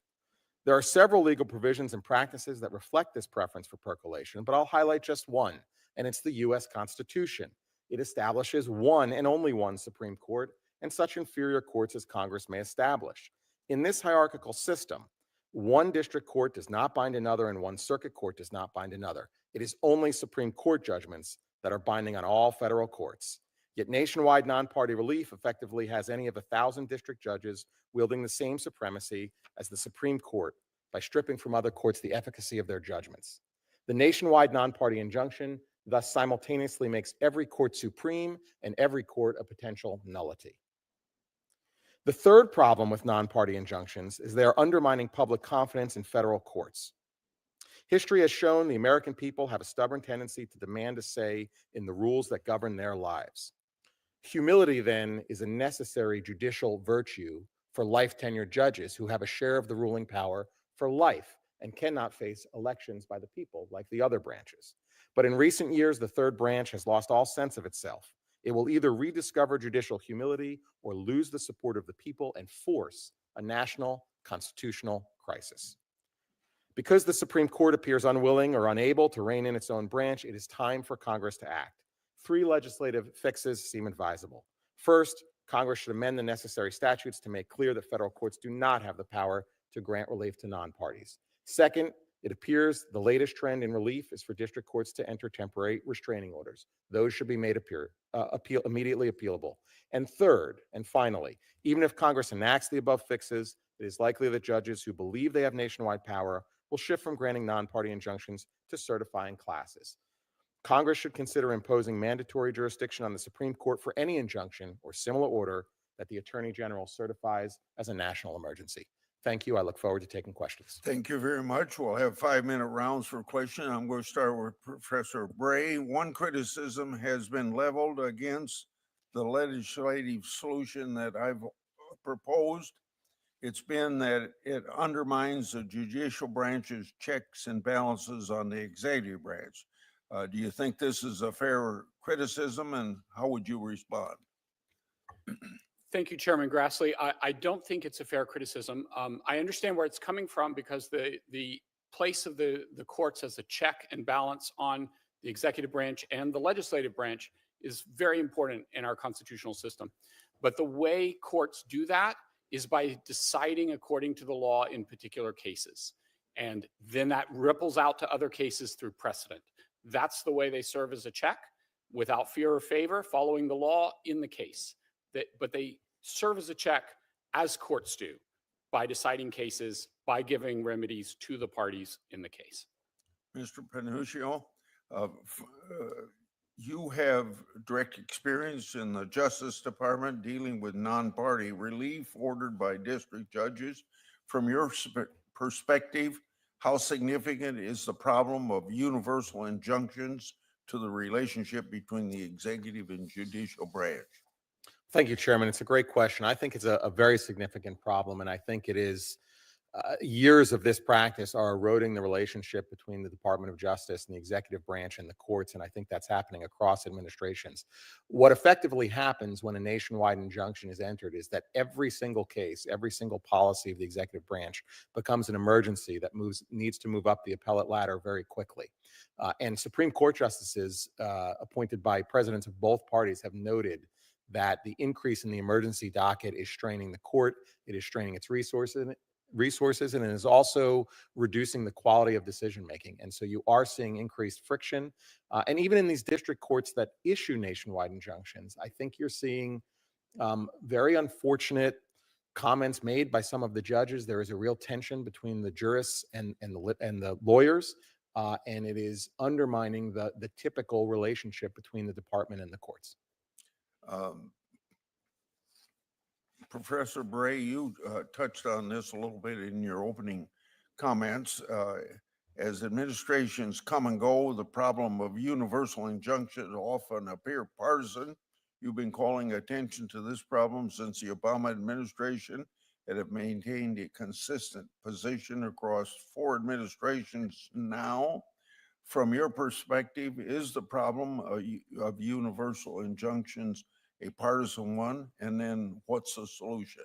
There are several legal provisions and practices that reflect this preference for percolation, but I'll highlight just one, and it's the U.S. Constitution. It establishes one and only one Supreme Court and such inferior courts as Congress may establish. In this hierarchical system, one district court does not bind another and one circuit court does not bind another. It is only Supreme Court judgments that are binding on all federal courts. Yet nationwide non-party relief effectively has any of 1,000 district judges wielding the same supremacy as the Supreme Court by stripping from other courts the efficacy of their judgments. The nationwide non-party injunction thus simultaneously makes every court supreme and every court a potential nullity. The third problem with non-party injunctions is they are undermining public confidence in federal courts. History has shown the American people have a stubborn tendency to demand a say in the rules that govern their lives. Humility, then, is a necessary judicial virtue for life-tenured judges who have a share of the ruling power for life and cannot face elections by the people like the other branches. But in recent years, the third branch has lost all sense of itself. It will either rediscover judicial humility or lose the support of the people and force a national constitutional crisis. Because the Supreme Court appears unwilling or unable to rein in its own branch, it is time for Congress to act. 3 legislative fixes seem advisable. First, Congress should amend the necessary statutes to make clear that federal courts do not have the power to grant relief to non-parties. Second, it appears the latest trend in relief is for district courts to enter temporary restraining orders. Those should be made immediately appealable. And third, and finally, even if Congress enacts the above fixes, it is likely that judges who believe they have nationwide power will shift from granting non-party injunctions to certifying classes. Congress should consider imposing mandatory jurisdiction on the Supreme Court for any injunction or similar order that the Attorney General certifies as a national emergency. Thank you. I look forward to taking questions. Thank you very much. We'll have 5-minute rounds for questions. I'm going to start with Professor Bray. One criticism has been leveled against the legislative solution that I've proposed. It's been that it undermines the judicial branch's checks and balances on the executive branch. Do you think this is a fair criticism, and how would you respond? Thank you, Chairman Grassley. I don't think it's a fair criticism. I understand where it's coming from because the place of the courts as a check and balance on the executive branch and the legislative branch is very important in our constitutional system. But the way courts do that is by deciding according to the law in particular cases. And then that ripples out to other cases through precedent. That's the way they serve as a check. without fear or favor, following the law in the case. But they serve as a check, as courts do, by deciding cases, by giving remedies to the parties in the case. Mr. Panuccio, you have direct experience in the Justice Department dealing with non-party relief ordered by district judges. From your perspective, how significant is the problem of universal injunctions to the relationship between the executive and judicial branch? Thank you, Chairman. It's a great question. I think it's a very significant problem, and I think it is years of this practice are eroding the relationship between the Department of Justice and the executive branch and the courts, and I think that's happening across administrations. What effectively happens when a nationwide injunction is entered is that every single case, every single policy of the executive branch becomes an emergency that needs to move up the appellate ladder very quickly. And Supreme Court justices appointed by presidents of both parties have noted that the increase in the emergency docket is straining the court, it is straining its resources, and it is also reducing the quality of decision making. And so you are seeing increased friction. And even in these district courts that issue nationwide injunctions, I think you're seeing very unfortunate comments made by some of the judges. There is a real tension between the jurists and the lawyers, and it is undermining the typical relationship between the department and the courts. Professor Bray, you touched on this a little bit in your opening comments. As administrations come and go, the problem of universal injunctions often appear partisan. You've been calling attention to this problem since the Obama administration and have maintained a consistent position across 4 administrations now. From your perspective, is the problem of universal injunctions a partisan one? And then what's the solution?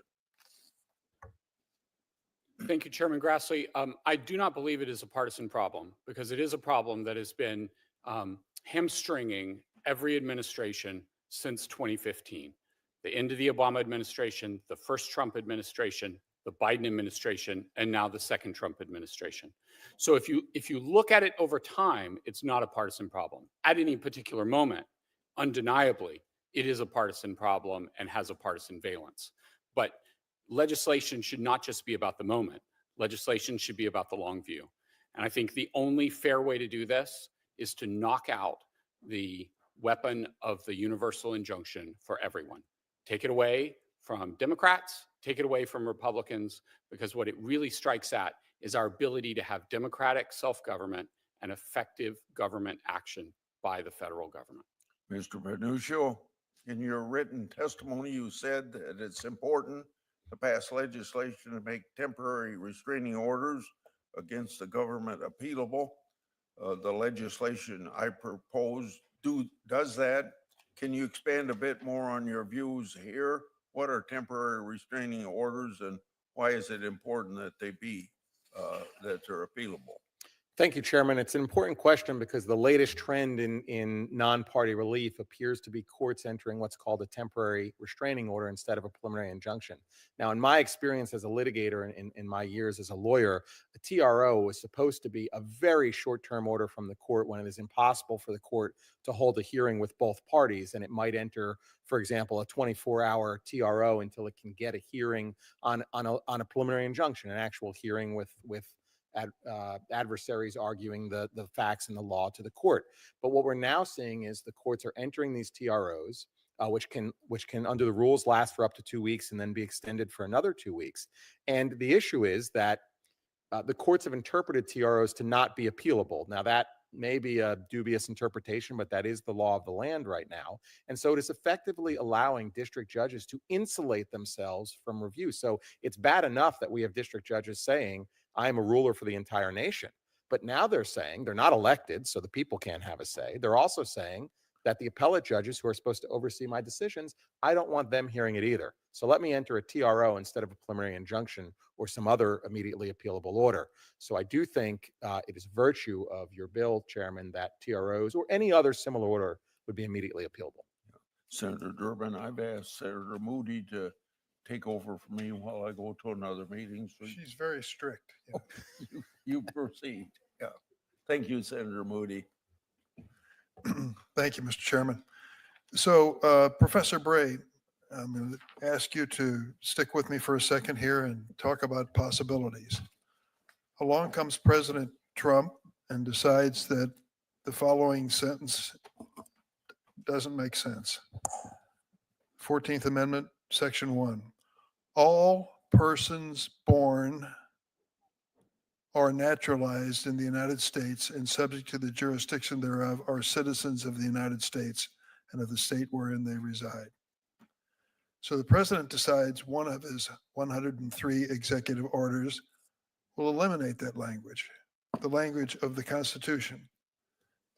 Thank you, Chairman Grassley. I do not believe it is a partisan problem, because it is a problem that has been hamstringing every administration since 2015. The end of the Obama administration, the first Trump administration, the Biden administration, and now the second Trump administration. So if you look at it over time, it's not a partisan problem. At any particular moment, undeniably, it is a partisan problem and has a partisan valence. But legislation should not just be about the moment. Legislation should be about the long view. And I think the only fair way to do this is to knock out the weapon of the universal injunction for everyone. Take it away from Democrats, take it away from Republicans, because what it really strikes at is our ability to have democratic self-government and effective government action by the federal government. Mr. Panuccio, in your written testimony, you said that it's important to pass legislation to make temporary restraining orders against the government appealable. The legislation I propose does that. Can you expand a bit more on your views here? What are temporary restraining orders, and why is it important that they be that they're appealable? Thank you, Chairman. It's an important question because the latest trend in non-party relief appears to be courts entering what's called a temporary restraining order instead of a preliminary injunction. Now, in my experience as a litigator and in my years as a lawyer, a TRO is supposed to be a very short-term order from the court when it is impossible for the court to hold a hearing with both parties, and it might enter, for example, a 24-hour TRO until it can get a hearing on a preliminary injunction, an actual hearing with adversaries arguing the facts and the law to the court. But what we're now seeing is the courts are entering these TROs, which can under the rules last for up to 2 weeks and then be extended for another 2 weeks. And the issue is that the courts have interpreted TROs to not be appealable. Now, that may be a dubious interpretation, but that is the law of the land right now. And so it is effectively allowing district judges to insulate themselves from review. So it's bad enough that we have district judges saying, I am a ruler for the entire nation. But now they're saying, they're not elected, so the people can't have a say. They're also saying that the appellate judges who are supposed to oversee my decisions, I don't want them hearing it either. So let me enter a TRO instead of a preliminary injunction or some other immediately appealable order. So I do think it is virtue of your bill, Chairman, that TROs or any other similar order would be immediately appealable. Senator Durbin, I've asked Senator Moody to take over for me while I go to another meeting. So She's very strict. you proceed. Yeah. Thank you, Senator Moody. Thank you, Mr. Chairman. So, Professor Bray, I'm going to ask you to stick with me for a second here and talk about possibilities. Along comes President Trump and decides that the following sentence doesn't make sense. 14th Amendment, Section 1. All persons born or naturalized in the United States and subject to the jurisdiction thereof are citizens of the United States and of the state wherein they reside. So the president decides one of his 103 executive orders will eliminate that language, the language of the Constitution,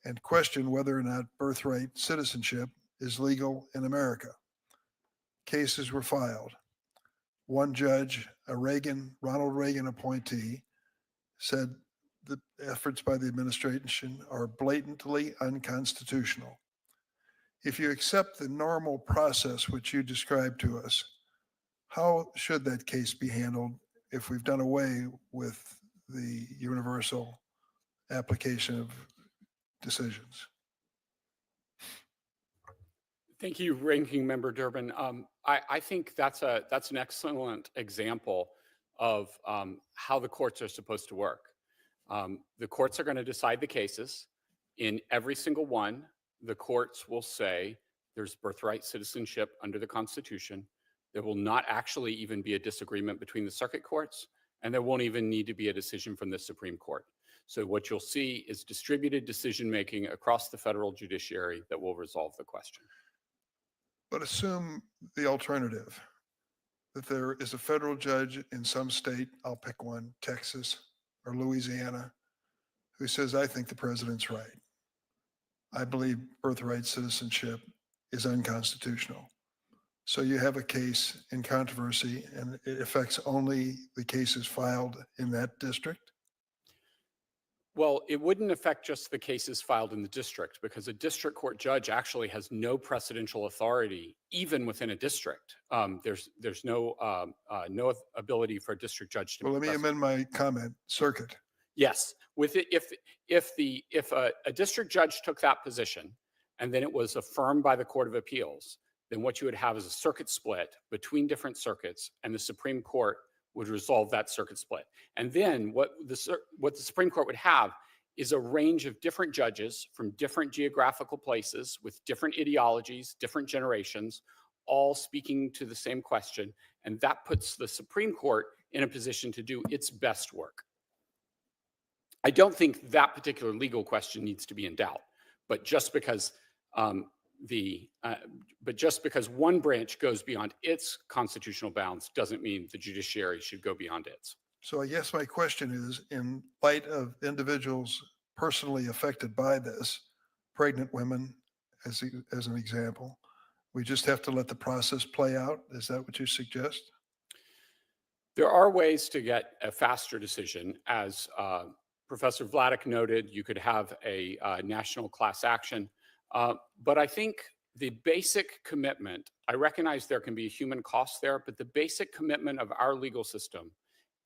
and question whether or not birthright citizenship is legal in America. Cases were filed. One judge, a Ronald Reagan appointee, said the efforts by the administration are blatantly unconstitutional. If you accept the normal process which you described to us, how should that case be handled if we've done away with the universal application of decisions? Thank you, Ranking Member Durbin. I think that's an excellent example of how the courts are supposed to work. The courts are going to decide the cases. In every single one, the courts will say there's birthright citizenship under the Constitution. There will not actually even be a disagreement between the circuit courts, and there won't even need to be a decision from the Supreme Court. So what you'll see is distributed decision-making across the federal judiciary that will resolve the question. But assume the alternative, that there is a federal judge in some state, I'll pick one, Texas or Louisiana, who says, I think the president's right. I believe birthright citizenship is unconstitutional. So you have a case in controversy and it affects only the cases filed in that district? Well, it wouldn't affect just the cases filed in the district because a district court judge actually has no precedential authority even within a district. There's no ability for a district judge to. Well, let me amend my comment. Circuit. Yes, with it, if a district judge took that position and then it was affirmed by the Court of Appeals, then what you would have is a circuit split between different circuits, and the Supreme Court would resolve that circuit split. And then what the Supreme Court would have is a range of different judges from different geographical places with different ideologies, different generations, all speaking to the same question. And that puts the Supreme Court in a position to do its best work. I don't think that particular legal question needs to be in doubt, but just because one branch goes beyond its constitutional bounds doesn't mean the judiciary should go beyond its. So I guess my question is, in light of individuals personally affected by this, pregnant women as an example, we just have to let the process play out? Is that what you suggest? There are ways to get a faster decision. As Professor Vladeck noted, you could have a national class action. But I think the basic commitment, I recognize there can be a human cost there, but the basic commitment of our legal system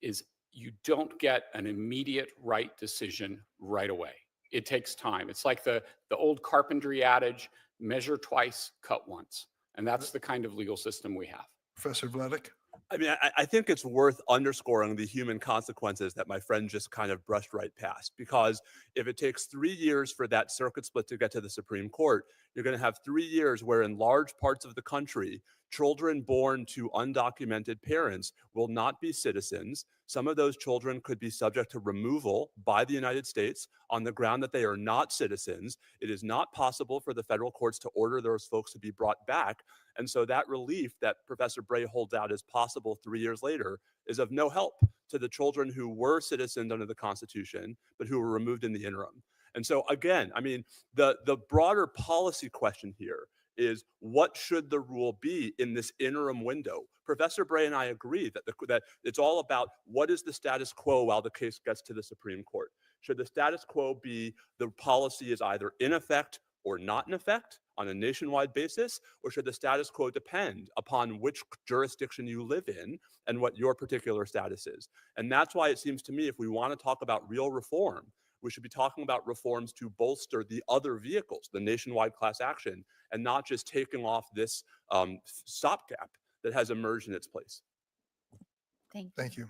is you don't get an immediate right decision right away. It takes time. It's like the old carpentry adage, measure twice, cut once. And that's the kind of legal system we have. Professor Vladeck? I mean, I think it's worth underscoring the human consequences that my friend just kind of brushed right past, because if it takes 3 years for that circuit split to get to the Supreme Court, you're going to have 3 years where in large parts of the country, children born to undocumented parents will not be citizens. Some of those children could be subject to removal by the United States on the ground that they are not citizens. It is not possible for the federal courts to order those folks to be brought back. And so that relief that Professor Bray holds out as possible 3 years later is of no help to the children who were citizens under the Constitution, but who were removed in the interim. And so again, I mean, the broader policy question here is what should the rule be in this interim window? Professor Bray and I agree that it's all about what is the status quo while the case gets to the Supreme Court. Should the status quo be the policy is either in effect or not in effect on a nationwide basis, or should the status quo depend upon which jurisdiction you live in and what your particular status is? And that's why it seems to me if we want to talk about real reform, We should be talking about reforms to bolster the other vehicles, the nationwide class action, and not just taking off this stopgap that has emerged in its place. Thank you. Thank you.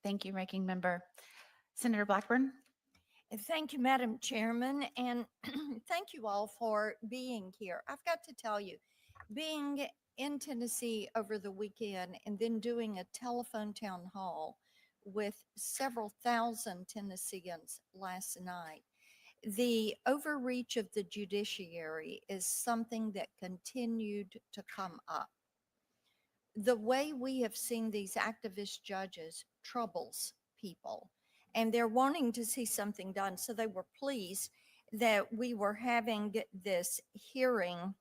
Thank you, Ranking Member. Senator Blackburn? Thank you, Madam Chairman, and thank you all for being here. I've got to tell you, being in Tennessee over the weekend and then doing a telephone town hall with several thousand Tennesseans last night, the overreach of the judiciary is something that continued to come up. The way we have seen these activist judges troubles people, and they're wanting to see something done. So they were pleased that we were having this hearing,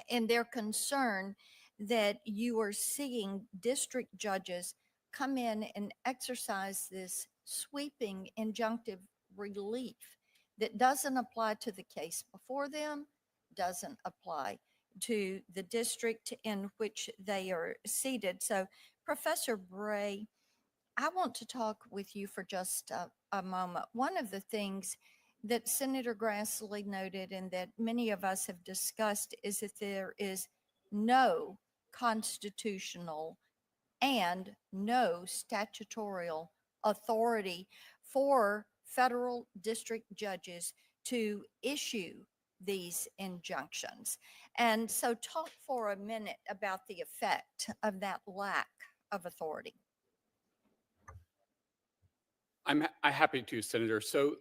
and they're concerned that you are seeing district judges come in and exercise this sweeping injunctive relief that doesn't apply to the case before them, doesn't apply to the district in which they are seated. So, Professor Bray, I want to talk with you for just a moment. One of the things that Senator Grassley noted and that many of us have discussed is that there is no constitutional and no statutorial authority for federal district judges to issue these injunctions. And so talk for a minute about the effect of that lack of authority. I'm happy to, Senator. So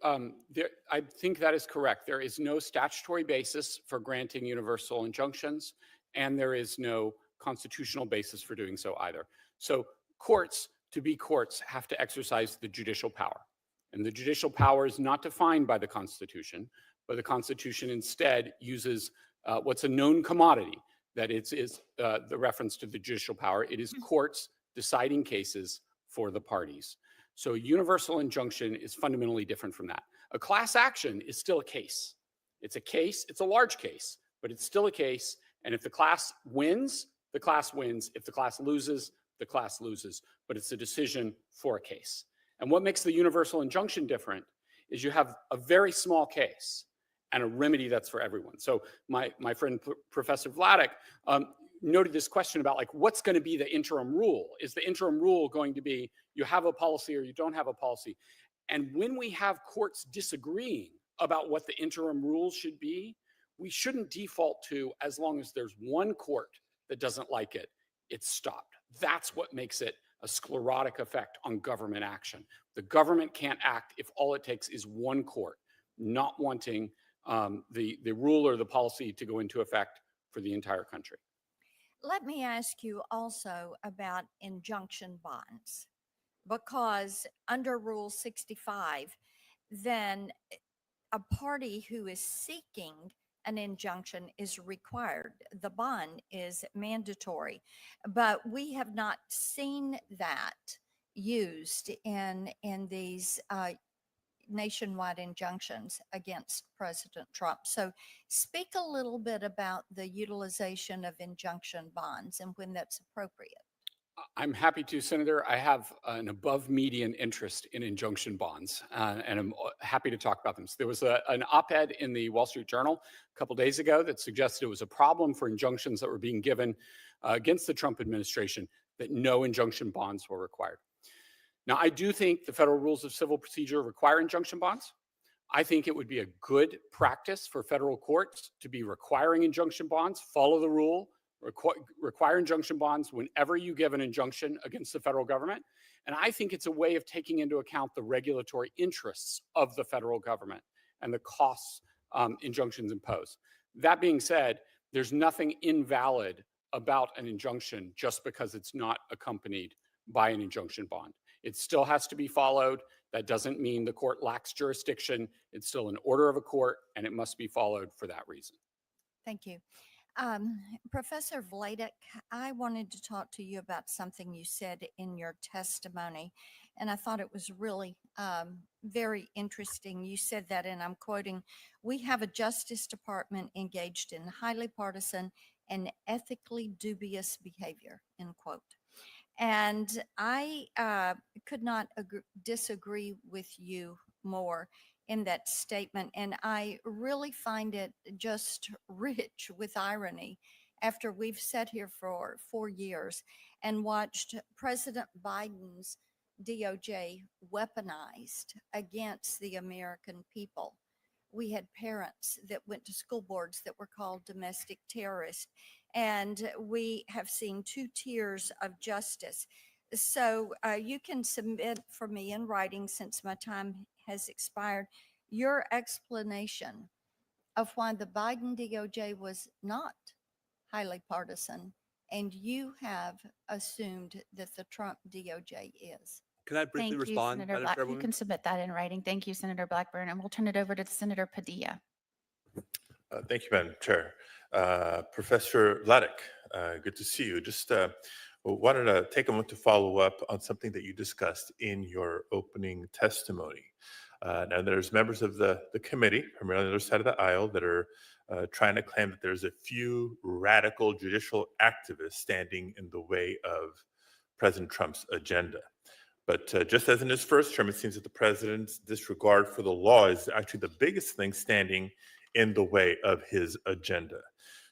I think that is correct. There is no statutory basis for granting universal injunctions, and there is no constitutional basis for doing so either. So courts, to be courts, have to exercise the judicial power. And the judicial power is not defined by the Constitution, but the Constitution instead uses what's a known commodity, that is the reference to the judicial power. It is courts deciding cases for the parties. So universal injunction is fundamentally different from that. A class action is still a case. It's a case, it's a large case, but it's still a case. And if the class wins, the class wins. If the class loses, the class loses. But it's a decision for a case. And what makes the universal injunction different is you have a very small case and a remedy that's for everyone. So my friend, Professor Vladeck, noted this question about like, what's going to be the interim rule? Is the interim rule going to be you have a policy or you don't have a policy? And when we have courts disagreeing about what the interim rule should be, we shouldn't default to, as long as there's one court that doesn't like it, it's stopped. That's what makes it a sclerotic effect on government action. The government can't act if all it takes is one court not wanting the rule or the policy to go into effect for the entire country. Let me ask you also about injunction bonds, because under Rule 65, then a party who is seeking an injunction is required. The bond is mandatory, but we have not seen that used in these nationwide injunctions against President Trump. So speak a little bit about the utilization of injunction bonds and when that's appropriate. I'm happy to, Senator. I have an above median interest in injunction bonds, and I'm happy to talk about them. So there was an op-ed in the Wall Street Journal a couple days ago that suggested it was a problem for injunctions that were being given against the Trump administration, that no injunction bonds were required. Now, I do think the federal rules of civil procedure require injunction bonds. I think it would be a good practice for federal courts to be requiring injunction bonds. Follow the rule, require injunction bonds whenever you give an injunction against the federal government. And I think it's a way of taking into account the regulatory interests of the federal government and the costs injunctions impose. That being said, there's nothing invalid about an injunction just because it's not accompanied by an injunction bond. It still has to be followed. That doesn't mean the court lacks jurisdiction. It's still an order of a court, and it must be followed for that reason. Thank you. Professor Vladeck, I wanted to talk to you about something you said in your testimony, and I thought it was really very interesting. You said that, and I'm quoting, "We have a Justice Department engaged in highly partisan and ethically dubious behavior," end quote. And I could not disagree with you more. in that statement. And I really find it just rich with irony after we've sat here for 4 years and watched President Biden's DOJ weaponized against the American people. We had parents that went to school boards that were called domestic terrorists, and we have seen 2 tiers of justice. So you can submit for me in writing, since my time has expired, your explanation of why the Biden DOJ was not highly partisan, and you have assumed that the Trump DOJ is. Can I briefly Thank you, respond, Senator Madam Black. You Chairwoman? can submit that in writing. Thank you, Senator Blackburn, and we'll turn it over to Senator Padilla. Thank you, Madam Chair. Professor Vladek, good to see you. Just wanted to take a moment to follow up on something that you discussed in your opening testimony. Now, there's members of the committee, primarily on the other side of the aisle, that are trying to claim that there's a few radical judicial activists standing in the way of President Trump's agenda. But just as in his first term, it seems that the president's disregard for the law is actually the biggest thing standing in the way of his agenda.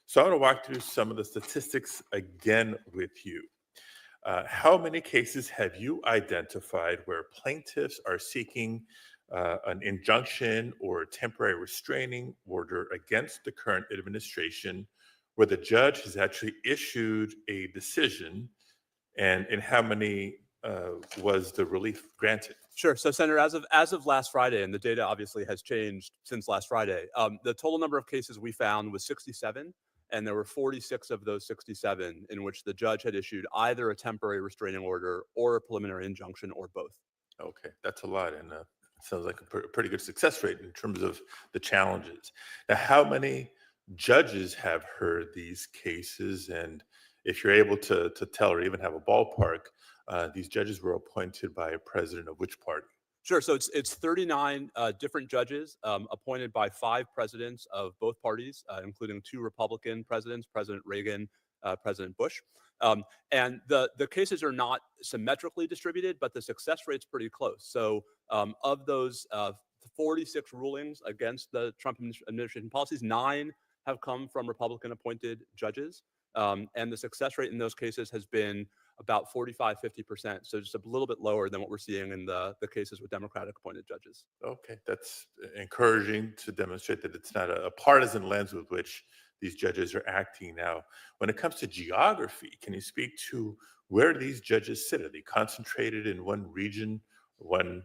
So I want to walk through some of the statistics again with you. How many cases have you identified where plaintiffs are seeking an injunction or temporary restraining order against the current administration, where the judge has actually issued a decision, and in how many was the relief granted? Sure. So, Senator, as of last Friday, and the data obviously has changed since last Friday, the total number of cases we found was 67, and there were 46 of those 67 in which the judge had issued either a temporary restraining order or a preliminary injunction or both. Okay, that's a lot, and sounds like a pretty good success rate in terms of the challenges. Now, how many judges have heard these cases? And if you're able to tell or even have a ballpark, these judges were appointed by a president of which party? Sure. So it's 39 different judges appointed by 5 presidents of both parties, including 2 Republican presidents, President Reagan, President Bush. And the cases are not symmetrically distributed, but the success rate's pretty close. So of those 46 rulings against the Trump administration policies, 9 have come from Republican appointed judges. And the success rate in those cases has been about 45-50%. So just a little bit lower than what we're seeing in the cases with Democratic appointed judges. Okay, that's encouraging to demonstrate that it's not a partisan lens with which these judges are acting. Now, when it comes to geography, can you speak to where these judges sit? Are they concentrated in one region, one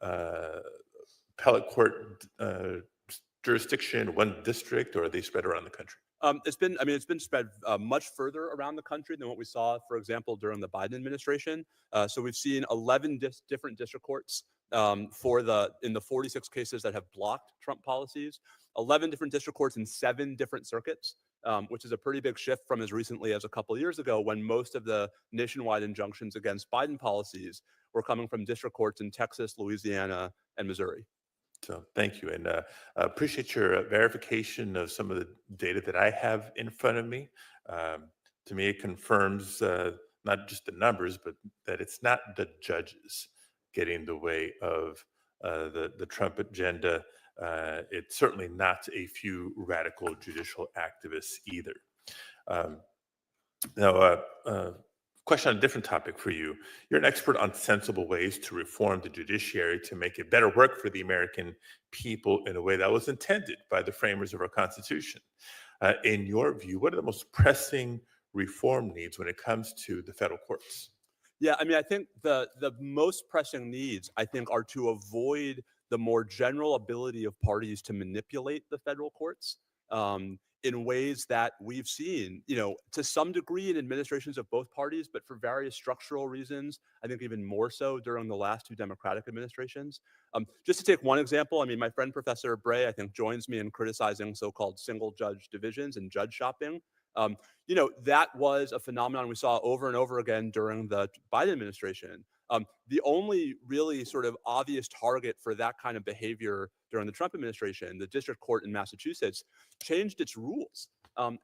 appellate court jurisdiction, one district, or are they spread around the country? It's been spread much further around the country than what we saw, for example, during the Biden administration. So we've seen 11 different district courts in the 46 cases that have blocked Trump policies, 11 different district courts in 7 different circuits, which is a pretty big shift from as recently as a couple of years ago, when most of the nationwide injunctions against Biden policies were coming from district courts in Texas, Louisiana, and Missouri. So thank you, and appreciate your verification of some of the data that I have in front of me. To me, it confirms not just the numbers, but that it's not the judges getting in the way of the Trump agenda. It's certainly not a few radical judicial activists either. Now, question on a different topic for you. You're an expert on sensible ways to reform the judiciary to make it better work for the American people in a way that was intended by the framers of our Constitution. In your view, what are the most pressing reform needs when it comes to the federal courts? Yeah, I think the most pressing needs, I think, are to avoid the more general ability of parties to manipulate the federal courts in ways that we've seen, to some degree in administrations of both parties, but for various structural reasons, I think even more so during the last 2 Democratic administrations. Just to take one example, my friend Professor Bray, I think, joins me in criticizing so-called single judge divisions and judge shopping. That was a phenomenon we saw over and over again during the Biden administration. The only really sort of obvious target for that kind of behavior during the Trump administration, the district court in Massachusetts, changed its rules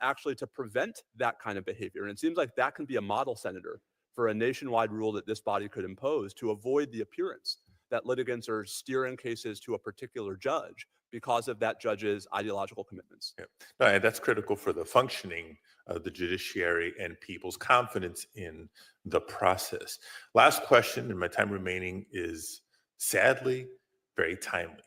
actually to prevent that kind of behavior. And it seems like that can be a model, Senator, for a nationwide rule that this body could impose to avoid the appearance that litigants are steering cases to a particular judge because of that judge's ideological commitments. Yeah. No, and that's critical for the functioning of the judiciary and people's confidence in the process. Last question in my time remaining is sadly very timely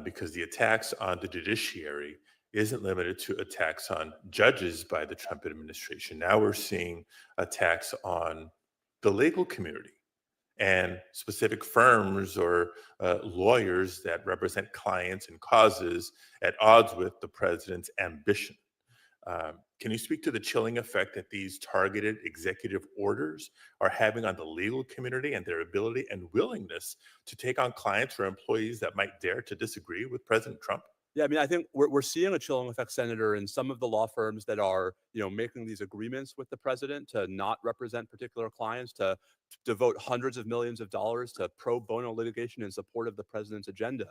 because the attacks on the judiciary isn't limited to attacks on judges by the Trump administration. Now we're seeing attacks on the legal community and specific firms or lawyers that represent clients and causes at odds with the president's ambition. Can you speak to the chilling effect that these targeted executive orders are having on the legal community and their ability and willingness to take on clients or employees that might dare to disagree with President Trump? Yeah, I mean, I think we're seeing a chilling effect, Senator, in some of the law firms that are, making these agreements with the president to not represent particular clients, to devote hundreds of millions of dollars to pro bono litigation in support of the president's agenda.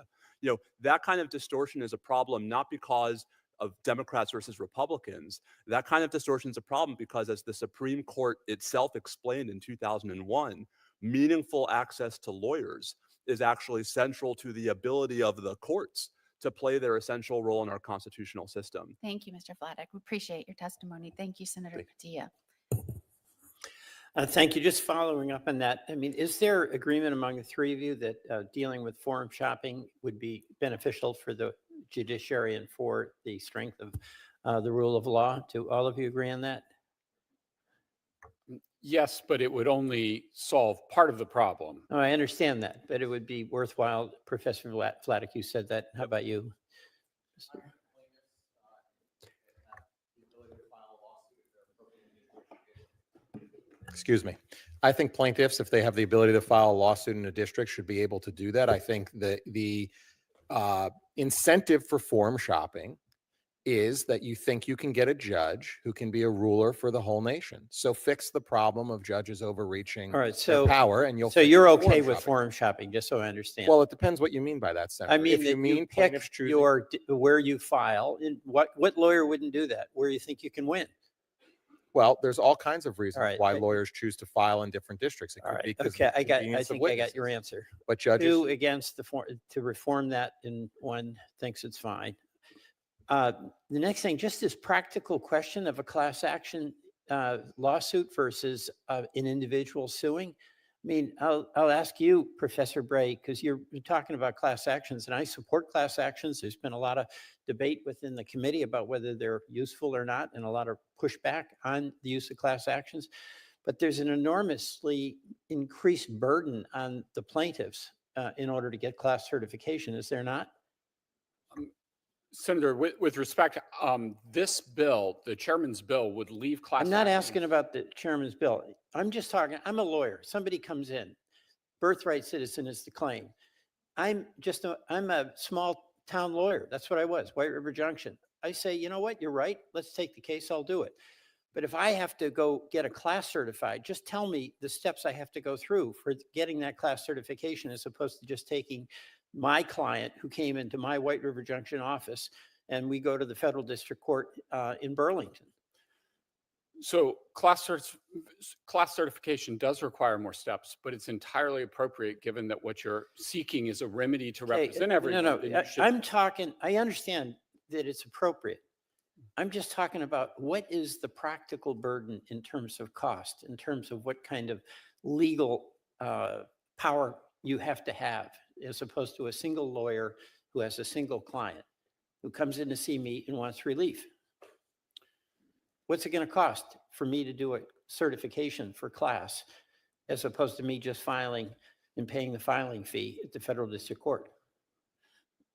That kind of distortion is a problem, not because of Democrats versus Republicans. That kind of distortion is a problem because, as the Supreme Court itself explained in 2001, meaningful access to lawyers is actually central to the ability of the courts to play their essential role in our constitutional system. Thank you, Mr. Vladeck. We appreciate your testimony. Thank you, Senator Padilla. Thank you. Just following up on that, I mean, is there agreement among the three of you that dealing with forum shopping would be beneficial for the judiciary and for the strength of the rule of law? Do all of you agree on that? Yes, but it would only solve part of the problem. Oh, I understand that, but it would be worthwhile. Professor Vladeck, you said that. How about you? Excuse me. I think plaintiffs, if they have the ability to file a lawsuit in a district, should be able to do that. I think the incentive for forum shopping is that you think you can get a judge who can be a ruler for the whole nation. So fix the problem of judges overreaching All right, their so power, and you'll. So fix you're the okay with shopping. forum shopping, just so I understand. Well, it depends what you mean by that, Senator. I mean, if you mean pick plaintiffs choosing. your where you file, and what lawyer wouldn't do that? Where you think you can win? Well, there's all kinds of reasons right, why lawyers choose to file in different districts. It All could right. be because Okay. of I convenience of think I got your witnesses. answer. But judges. Two against to reform that, and one thinks it's fine. The next thing, just this practical question of a class action lawsuit versus an individual suing. I mean, I'll ask you, Professor Bray, because you're talking about class actions, and I support class actions. There's been a lot of debate within the committee about whether they're useful or not, and a lot of pushback on the use of class actions. But there's an enormously increased burden on the plaintiffs in order to get class certification, is there not? Senator, with respect, this bill, the chairman's bill, would leave class. I'm not actions. asking about the chairman's bill. I'm just talking, I'm a lawyer. Somebody comes in, birthright citizen is the claim. I'm a small town lawyer. That's what I was, White River Junction. I say, you know what, you're right. Let's take the case. I'll do it. But if I have to go get a class certified, just tell me the steps I have to go through for getting that class certification, as opposed to just taking my client who came into my White River Junction office and we go to the federal district court in Burlington. So class certification does require more steps, but it's entirely appropriate given that what you're seeking is a remedy to represent everyone. No, then you should- I'm talking, I understand that it's appropriate. I'm just talking about what is the practical burden in terms of cost, in terms of what kind of legal power you have to have, as opposed to a single lawyer who has a single client who comes in to see me and wants relief. What's it going to cost for me to do a certification for class, as opposed to me just filing and paying the filing fee at the federal district court?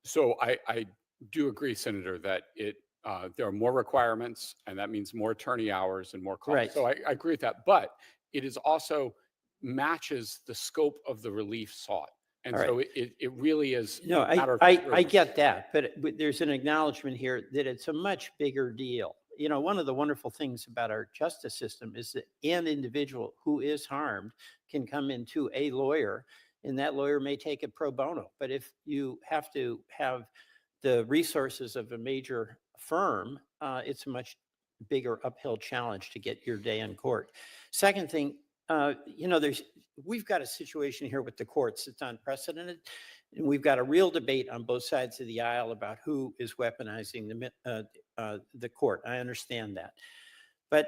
So I do agree, Senator, that there are more requirements, and that means more attorney hours and more costs. Right. So I agree with that, but it is also matches the scope of the relief sought. And All so it really is. No, a matter of I privilege. get that, but there's an acknowledgement here that it's a much bigger deal. You know, one of the wonderful things about our justice system is that an individual who is harmed can come into a lawyer, and that lawyer may take it pro bono. But if you have to have the resources of a major firm, it's a much bigger uphill challenge to get your day in court. Second thing, we've got a situation here with the courts that's unprecedented. And we've got a real debate on both sides of the aisle about who is weaponizing the court. I understand that. But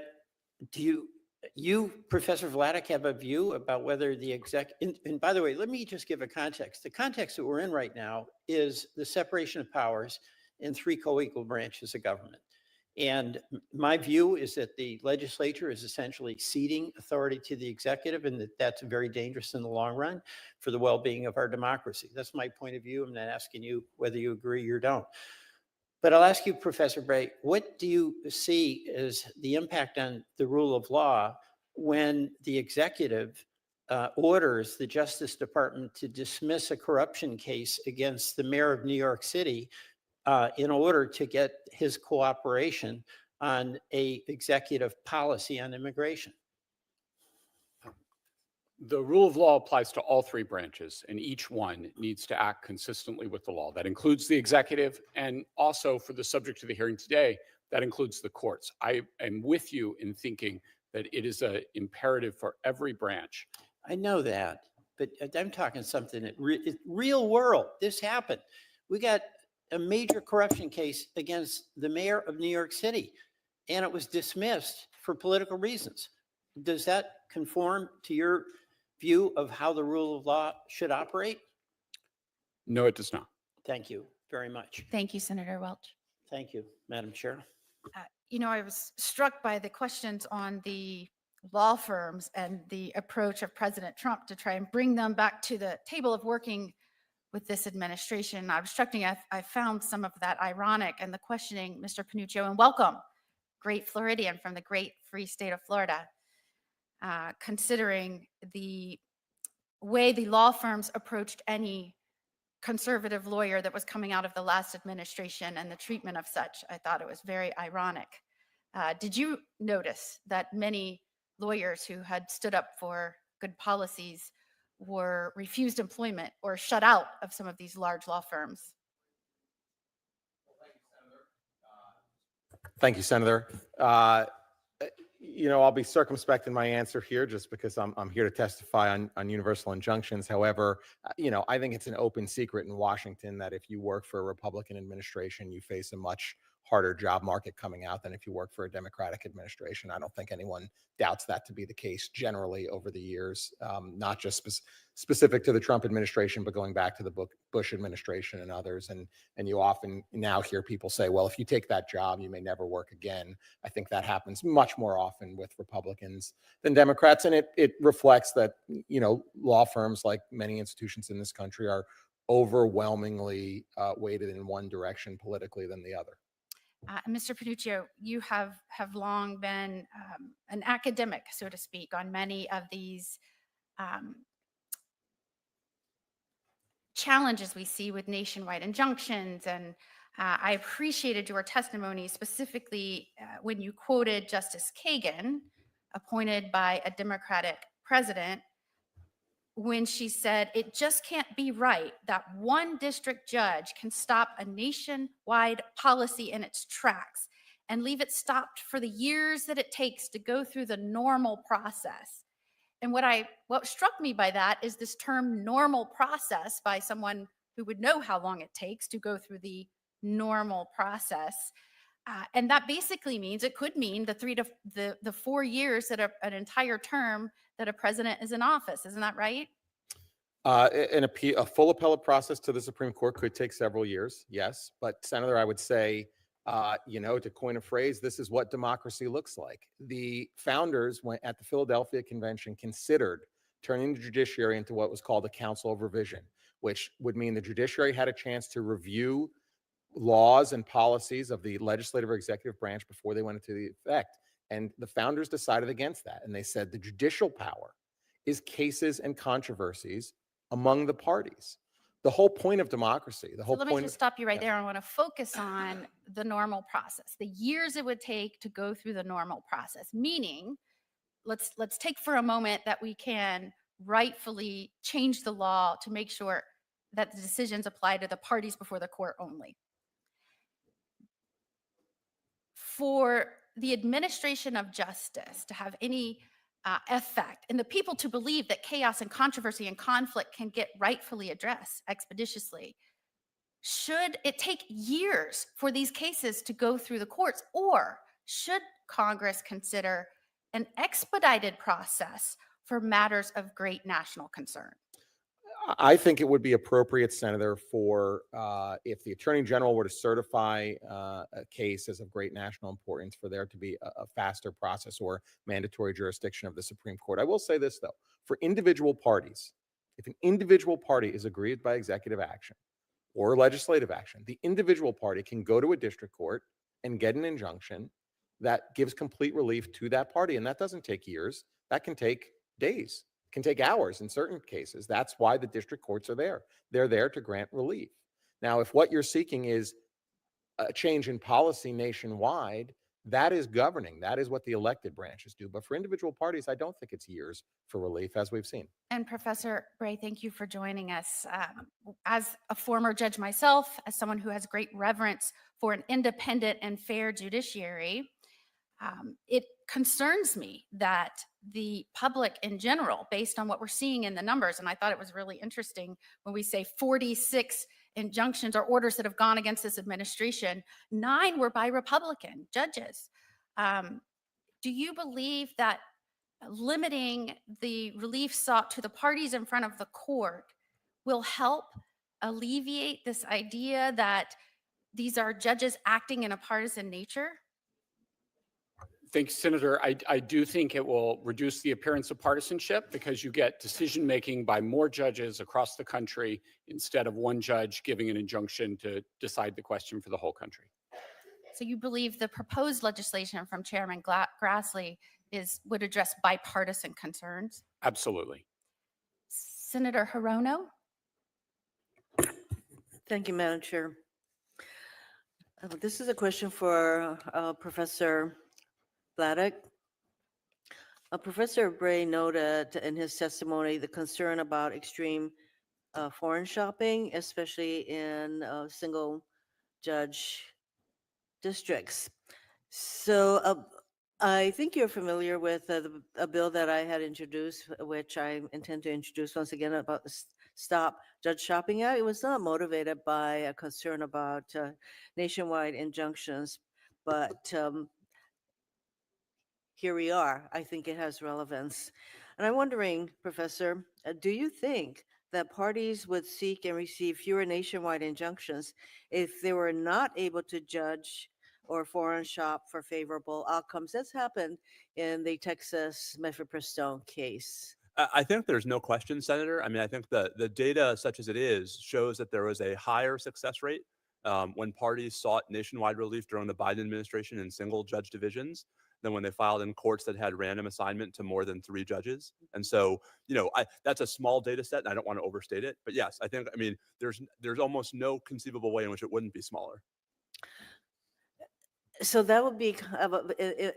do you, Professor Vladeck, have a view about whether the and by the way, let me just give a context. The context that we're in right now is the separation of powers in 3 co-equal branches of government. And my view is that the legislature is essentially ceding authority to the executive, and that's very dangerous in the long run for the well-being of our democracy. That's my point of view. I'm not asking you whether you agree or don't. But I'll ask you, Professor Bray, what do you see as the impact on the rule of law when the executive orders the Justice Department to dismiss a corruption case against the mayor of New York City in order to get his cooperation on a executive policy on immigration? The rule of law applies to all 3 branches, and each one needs to act consistently with the law. That includes the executive, and also, for the subject of the hearing today, that includes the courts. I am with you in thinking that it is an imperative for every branch. I know that, but I'm talking something that real world. This happened. We got a major corruption case against the mayor of New York City, and it was dismissed for political reasons. Does that conform to your view of how the rule of law should operate? No, it does not. Thank you very much. Thank you, Senator Welch. Thank you, Madam Chair. I was struck by the questions on the law firms and the approach of President Trump to try and bring them back to the table of working with this administration. I was struck, I found some of that ironic, and the questioning, Mr. Panuccio, and welcome, great Floridian from the great free state of Florida, considering the way the law firms approached any conservative lawyer that was coming out of the last administration and the treatment of such. I thought it was very ironic. Did you notice that many lawyers who had stood up for good policies were refused employment or shut out of some of these large law firms? Thank you, Senator. I'll be circumspect in my answer here just because I'm here to testify on universal injunctions. However, I think it's an open secret in Washington that if you work for a Republican administration, you face a much harder job market coming out than if you work for a Democratic administration. I don't think anyone doubts that to be the case generally over the years, not just specific to the Trump administration, but going back to the Bush administration and others. And you often now hear people say, well, if you take that job, you may never work again. I think that happens much more often with Republicans than Democrats. And it reflects that, law firms, like many institutions in this country, are overwhelmingly weighted in one direction politically than the other. Mr. Panuccio, you have long been an academic, so to speak, on many of these challenges we see with nationwide injunctions. And I appreciated your testimony, specifically when you quoted Justice Kagan, appointed by a Democratic president, when she said, it just can't be right that one district judge can stop a nationwide policy in its tracks and leave it stopped for the years that it takes to go through the normal process. And what struck me by that is this term normal process by someone who would know how long it takes to go through the normal process. And that basically means, it could mean the 4 years that an entire term that a president is in office. Isn't that right? A full appellate process to the Supreme Court could take several years, yes. But Senator, I would say, to coin a phrase, this is what democracy looks like. The founders at the Philadelphia Convention considered turning the judiciary into what was called a council of revision, which would mean the judiciary had a chance to review laws and policies of the legislative or executive branch before they went into effect. And the founders decided against that. And they said the judicial power is cases and controversies among the parties. The whole point of democracy, the whole point. point. Let me just stop you right there. I want to focus on the normal process, the years it would take to go through the normal process, meaning let's take for a moment that we can rightfully change the law to make sure that the decisions apply to the parties before the court only. For the administration of justice to have any effect and the people to believe that chaos and controversy and conflict can get rightfully addressed expeditiously, should it take years for these cases to go through the courts, or should Congress consider an expedited process for matters of great national concern? I think it would be appropriate, Senator, for if the Attorney General were to certify a case as of great national importance, for there to be a faster process or mandatory jurisdiction of the Supreme Court. I will say this, though, for individual parties, if an individual party is aggrieved by executive action or legislative action, the individual party can go to a district court and get an injunction that gives complete relief to that party. And that doesn't take years. That can take days, can take hours in certain cases. That's why the district courts are there. They're there to grant relief. Now, if what you're seeking is a change in policy nationwide, that is governing. That is what the elected branches do. But for individual parties, I don't think it's years for relief, as we've seen. And Professor Bray, thank you for joining us. As a former judge myself, as someone who has great reverence for an independent and fair judiciary, it concerns me that the public in general, based on what we're seeing in the numbers, and I thought it was really interesting when we say 46 injunctions or orders that have gone against this administration, 9 were by Republican judges. Do you believe that limiting the relief sought to the parties in front of the court will help alleviate this idea that these are judges acting in a partisan nature? Thanks, Senator. I do think it will reduce the appearance of partisanship because you get decision-making by more judges across the country instead of one judge giving an injunction to decide the question for the whole country. So you believe the proposed legislation from Chairman Grassley would address bipartisan concerns? Absolutely. Senator Hirono? Thank you, Madam Chair. This is a question for Professor Bredar. Professor Bray noted in his testimony the concern about extreme foreign shopping, especially in single judge districts. So I think you're familiar with a bill that I had introduced, which I intend to introduce once again, about the Stop Judge Shopping Act. It was not motivated by a concern about nationwide injunctions, but here we are. I think it has relevance. And I'm wondering, Professor, do you think that parties would seek and receive fewer nationwide injunctions if they were not able to judge or foreign shop for favorable outcomes? That's happened in the Texas mifepristone case. I think there's no question, Senator. I mean, I think the data, such as it is, shows that there was a higher success rate when parties sought nationwide relief during the Biden administration in single judge divisions than when they filed in courts that had random assignment to more than 3 judges. And so, that's a small data set, and I don't want to overstate it. But yes, I mean, there's almost no conceivable way in which it wouldn't be smaller. So that would be,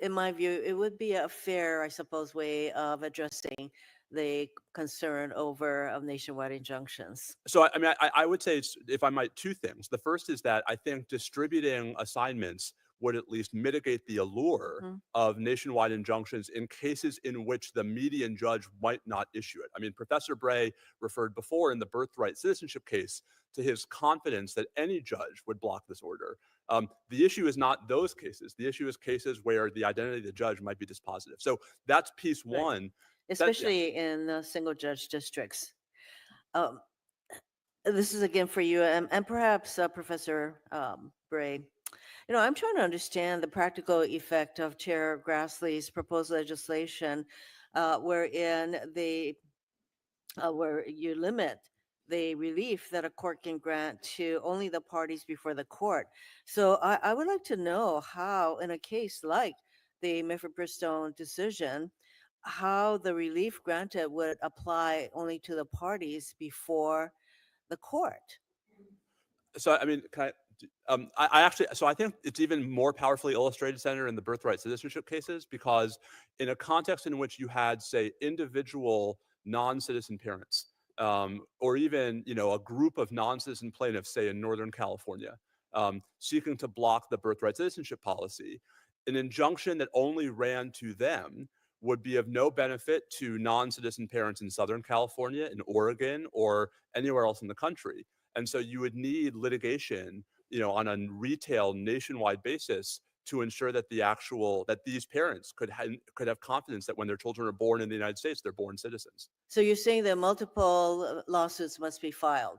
in my view, it would be a fair, I suppose, way of addressing the concern over of nationwide injunctions. So, I mean, I would say, if I might, 2 things. The first is that I think distributing assignments would at least mitigate the allure of nationwide injunctions in cases in which the median judge might not issue it. I mean, Professor Bray referred before in the birthright citizenship case to his confidence that any judge would block this order. The issue is not those cases. The issue is cases where the identity of the judge might be dispositive. So that's piece Right. one. Especially in single judge districts. This is again for you and perhaps Professor Bray. I'm trying to understand the practical effect of Chair Grassley's proposed legislation, wherein where you limit the relief that a court can grant to only the parties before the court. So I would like to know how, in a case like the mifepristone decision, how the relief granted would apply only to the parties before the court. So, I mean, I think it's even more powerfully illustrated, Senator, in the birthright citizenship cases, because in a context in which you had, say, individual non-citizen parents, or even, a group of non-citizen plaintiffs, say in Northern California, seeking to block the birthright citizenship policy, an injunction that only ran to them would be of no benefit to non-citizen parents in Southern California, in Oregon, or anywhere else in the country. And so you would need litigation, on a retail nationwide basis to ensure that that these parents could have confidence that when their children are born in the United States, they're born citizens. So you're saying that multiple lawsuits must be filed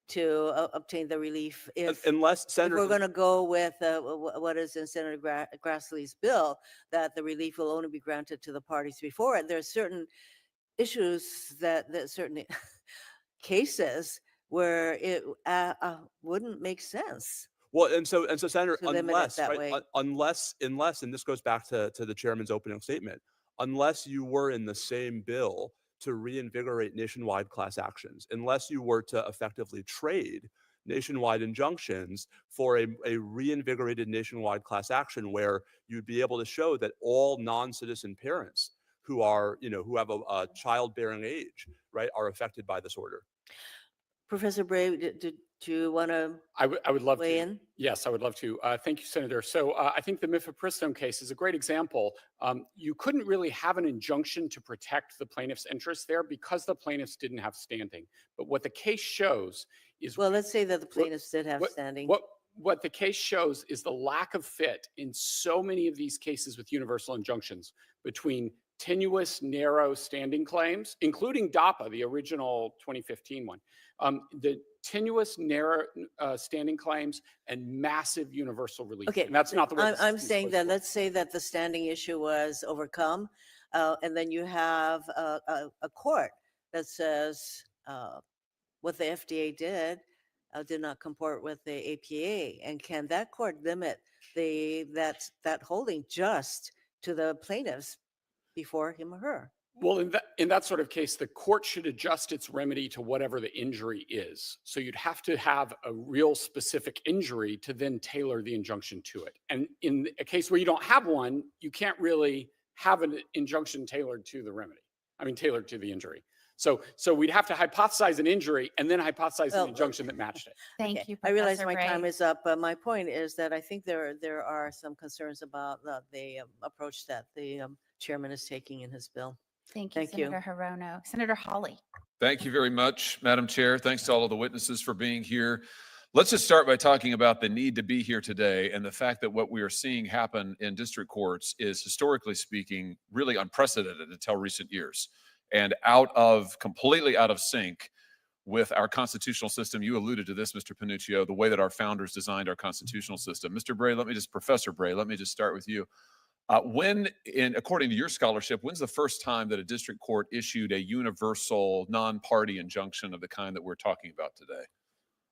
to obtain the relief Unless if Senator, we're going to go with what is in Senator Grassley's bill, that the relief will only be granted to the parties before it. There are certain issues that certain cases where it wouldn't make sense well, and so Senator, to limit it that right, way. unless, and this goes back to the chairman's opening statement, unless you were in the same bill to reinvigorate nationwide class actions, unless you were to effectively trade nationwide injunctions for a reinvigorated nationwide class action where you'd be able to show that all non-citizen parents who are, who have a childbearing age, right, are affected by this order. Professor Bray, do you want to I would love weigh to. in? Yes, I would love to. Thank you, Senator. So I think the mifepristone case is a great example. You couldn't really have an injunction to protect the plaintiff's interests there because the plaintiffs didn't have standing. But what the case shows is Well, let's say that the plaintiffs did have standing. What the case shows is the lack of fit in so many of these cases with universal injunctions between tenuous, narrow standing claims, including DAPA, the original 2015 one, the tenuous, narrow standing claims and massive universal relief. Okay, and that's not the way I'm saying that let's say that the standing issue was overcome, and then you have a court that says what the FDA did not comport with the APA, and can that court limit that holding just to the plaintiffs before him or her? Well, in that sort of case, the court should adjust its remedy to whatever the injury is. So you'd have to have a real specific injury to then tailor the injunction to it. And in a case where you don't have one, you can't really have an injunction tailored to the remedy. Tailored to the injury. So we'd have to hypothesize an injury and then hypothesize an injunction that matched it. Thank you, I realize Professor my Bray. time is up, but my point is that I think there are some concerns about the approach that the chairman is taking in his bill. Thank you, Thank you. Senator Hirono. Senator Hawley. Thank you very much, Madam Chair. Thanks to all of the witnesses for being here. Let's just start by talking about the need to be here today and the fact that what we are seeing happen in district courts is, historically speaking, really unprecedented until recent years and completely out of sync with our constitutional system. You alluded to this, Mr. Panuccio, the way that our founders designed our constitutional system. Mr. Bray, Professor Bray, let me just start with you. According to your scholarship, when's the first time that a district court issued a universal non-party injunction of the kind that we're talking about today?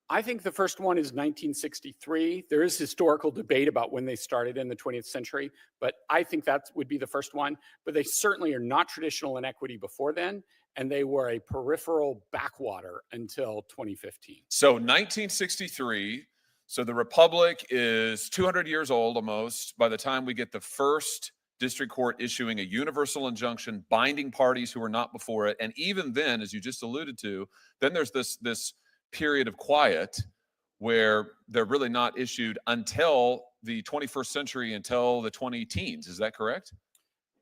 I think the first one is 1963. There is historical debate about when they started in the 20th century, but I think that would be the first one. But they certainly are not traditional in equity before then, and they were a peripheral backwater until 2015. So 1963. So the Republic is 200 years old almost by the time we get the first district court issuing a universal injunction binding parties who are not before it. And even then, as you just alluded to, then there's this period of quiet where they're really not issued until the 21st century, until the 2010s. Is that correct?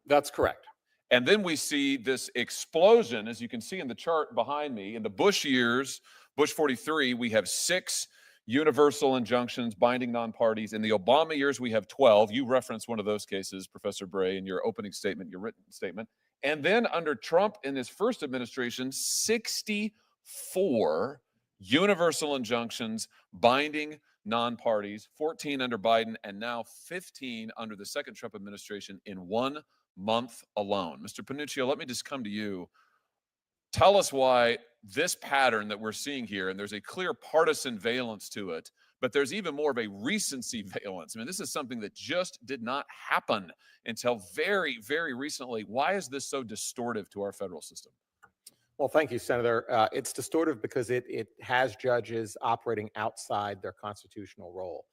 That's correct. And then we see this explosion, as you can see in the chart behind me. In the Bush years, Bush 43, we have 6 universal injunctions binding non-parties. In the Obama years, we have 12. You referenced one of those cases, Professor Bray, in your opening statement, your written statement. And then under Trump in his first administration, 64 universal injunctions binding non-parties, 14 under Biden, and now 15 under the second Trump administration in 1 month alone. Mr. Panuccio, let me just come to you. Tell us why this pattern that we're seeing here, and there's a clear partisan valence to it, but there's even more of a recency valence. This is something that just did not happen until very, very recently. Why is this so distortive to our federal system? Well, thank you, Senator. It's distortive because it has judges operating outside their constitutional role.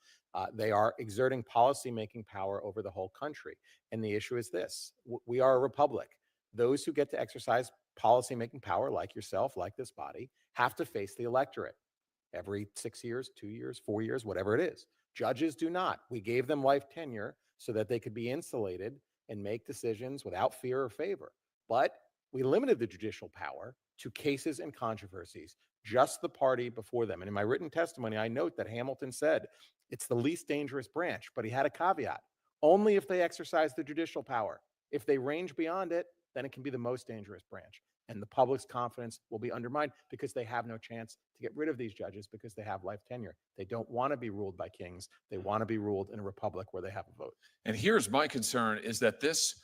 They are exerting policymaking power over the whole country. And the issue is this: we are a republic. Those who get to exercise policymaking power, like yourself, like this body, have to face the electorate every 6 years, 2 years, 4 years, whatever it is. Judges do not. We gave them life tenure so that they could be insulated and make decisions without fear or favor. But we limited the judicial power to cases and controversies, just the party before them. And in my written testimony, I note that Hamilton said it's the least dangerous branch, but he had a caveat: only if they exercise the judicial power. If they range beyond it, then it can be the most dangerous branch. And the public's confidence will be undermined because they have no chance to get rid of these judges because they have life tenure. They don't want to be ruled by kings. They want to be ruled in a republic where they have a vote. And here's my concern is that this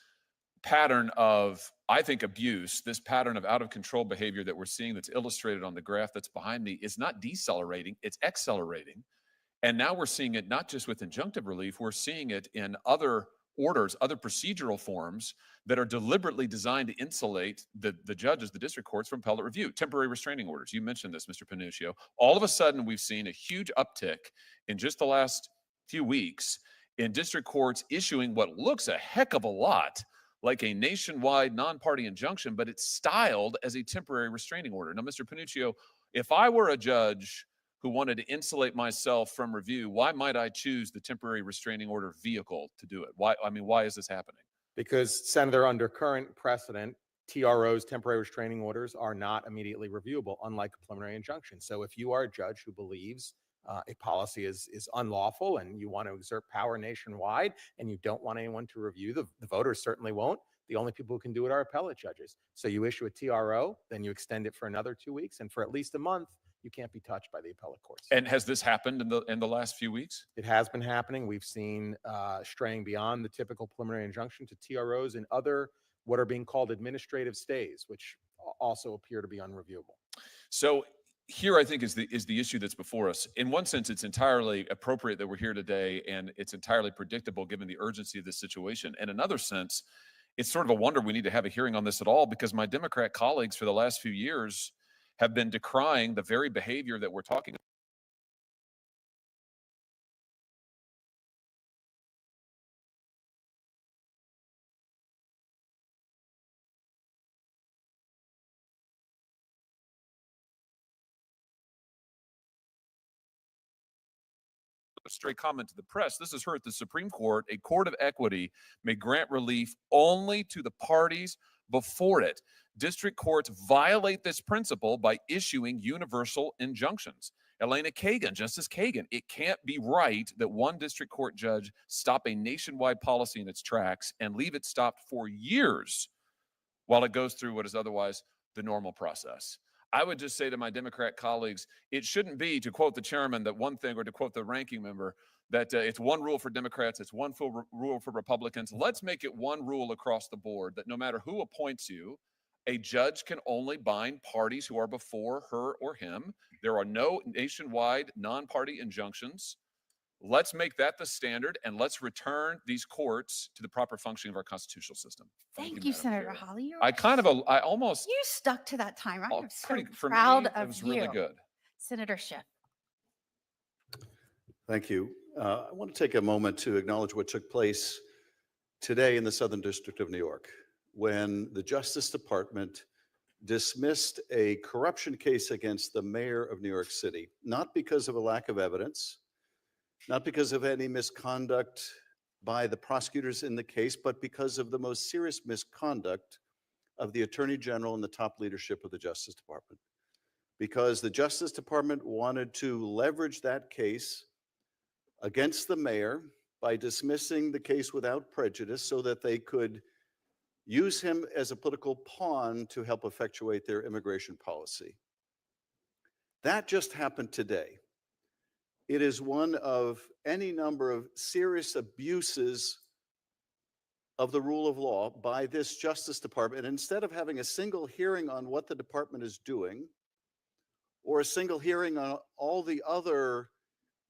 pattern of, I think, abuse, this pattern of out of control behavior that we're seeing that's illustrated on the graph that's behind me is not decelerating, it's accelerating. And now we're seeing it not just with injunctive relief, we're seeing it in other orders, other procedural forms that are deliberately designed to insulate the judges, the district courts from appellate review. Temporary restraining orders. You mentioned this, Mr. Panuccio. All of a sudden, we've seen a huge uptick in just the last few weeks in district courts issuing what looks a heck of a lot like a nationwide non-party injunction, but it's styled as a temporary restraining order. Now, Mr. Panuccio, if I were a judge who wanted to insulate myself from review, why might I choose the temporary restraining order vehicle to do it? Why is this happening? Because, Senator, under current precedent, TROs, temporary restraining orders, are not immediately reviewable, unlike a preliminary injunction. So if you are a judge who believes a policy is unlawful and you want to exert power nationwide and you don't want anyone to review, the voters certainly won't. The only people who can do it are appellate judges. So you issue a TRO, then you extend it for another 2 weeks, and for at least a month, you can't be touched by the appellate courts. And has this happened in the last few weeks? It has been happening. We've seen straying beyond the typical preliminary injunction to TROs and other what are being called administrative stays, which also appear to be unreviewable. So here, I think, is the issue that's before us. In one sense, it's entirely appropriate that we're here today, and it's entirely predictable given the urgency of this situation. In another sense, it's sort of a wonder we need to have a hearing on this at all, because my Democrat colleagues for the last few years have been decrying the very behavior that we're talking about. A straight comment to the press. This is heard at the Supreme Court. A court of equity may grant relief only to the parties before it. District courts violate this principle by issuing universal injunctions. Elena Kagan, Justice Kagan, it can't be right that one district court judge stop a nationwide policy in its tracks and leave it stopped for years while it goes through what is otherwise the normal process. I would just say to my Democrat colleagues, it shouldn't be, to quote the chairman, that one thing, or to quote the ranking member, that it's one rule for Democrats, it's one rule for Republicans. Let's make it one rule across the board that no matter who appoints you, a judge can only bind parties who are before her or him. There are no nationwide non-party injunctions. Let's make that the standard, and let's return these courts to the proper functioning of our constitutional system. Thank you, Madam Senator Chair. Holly. I almost, You stuck to that time. I am so for proud me, it of was you. really good. Senator Schiff. Thank you. I want to take a moment to acknowledge what took place today in the Southern District of New York, when the Justice Department dismissed a corruption case against the mayor of New York City, not because of a lack of evidence, not because of any misconduct by the prosecutors in the case, but because of the most serious misconduct of the Attorney General and the top leadership of the Justice Department. Because the Justice Department wanted to leverage that case against the mayor by dismissing the case without prejudice so that they could use him as a political pawn to help effectuate their immigration policy. That just happened today. It is one of any number of serious abuses of the rule of law by this Justice Department. And instead of having a single hearing on what the department is doing, or a single hearing on all the other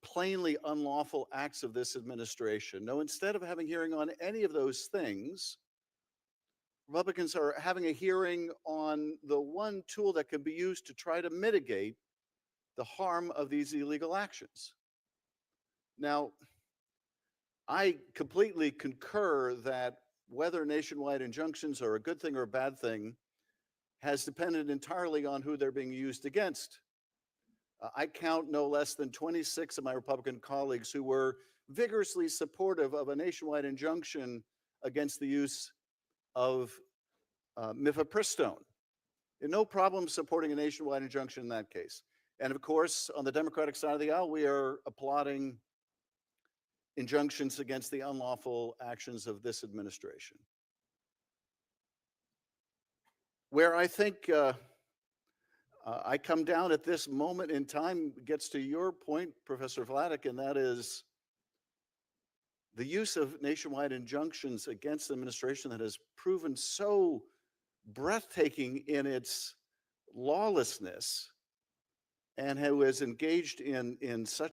plainly unlawful acts of this administration, no, instead of having a hearing on any of those things, Republicans are having a hearing on the one tool that can be used to try to mitigate the harm of these illegal actions. Now, I completely concur that whether nationwide injunctions are a good thing or a bad thing has depended entirely on who they're being used against. I count no less than 26 of my Republican colleagues who were vigorously supportive of a nationwide injunction against the use of mifepristone. No problem supporting a nationwide injunction in that case. And of course, on the Democratic side of the aisle, we are applauding injunctions against the unlawful actions of this administration. Where I think I come down at this moment in time gets to your point, Professor Vladeck, and that is the use of nationwide injunctions against the administration that has proven so breathtaking in its lawlessness and who has engaged in such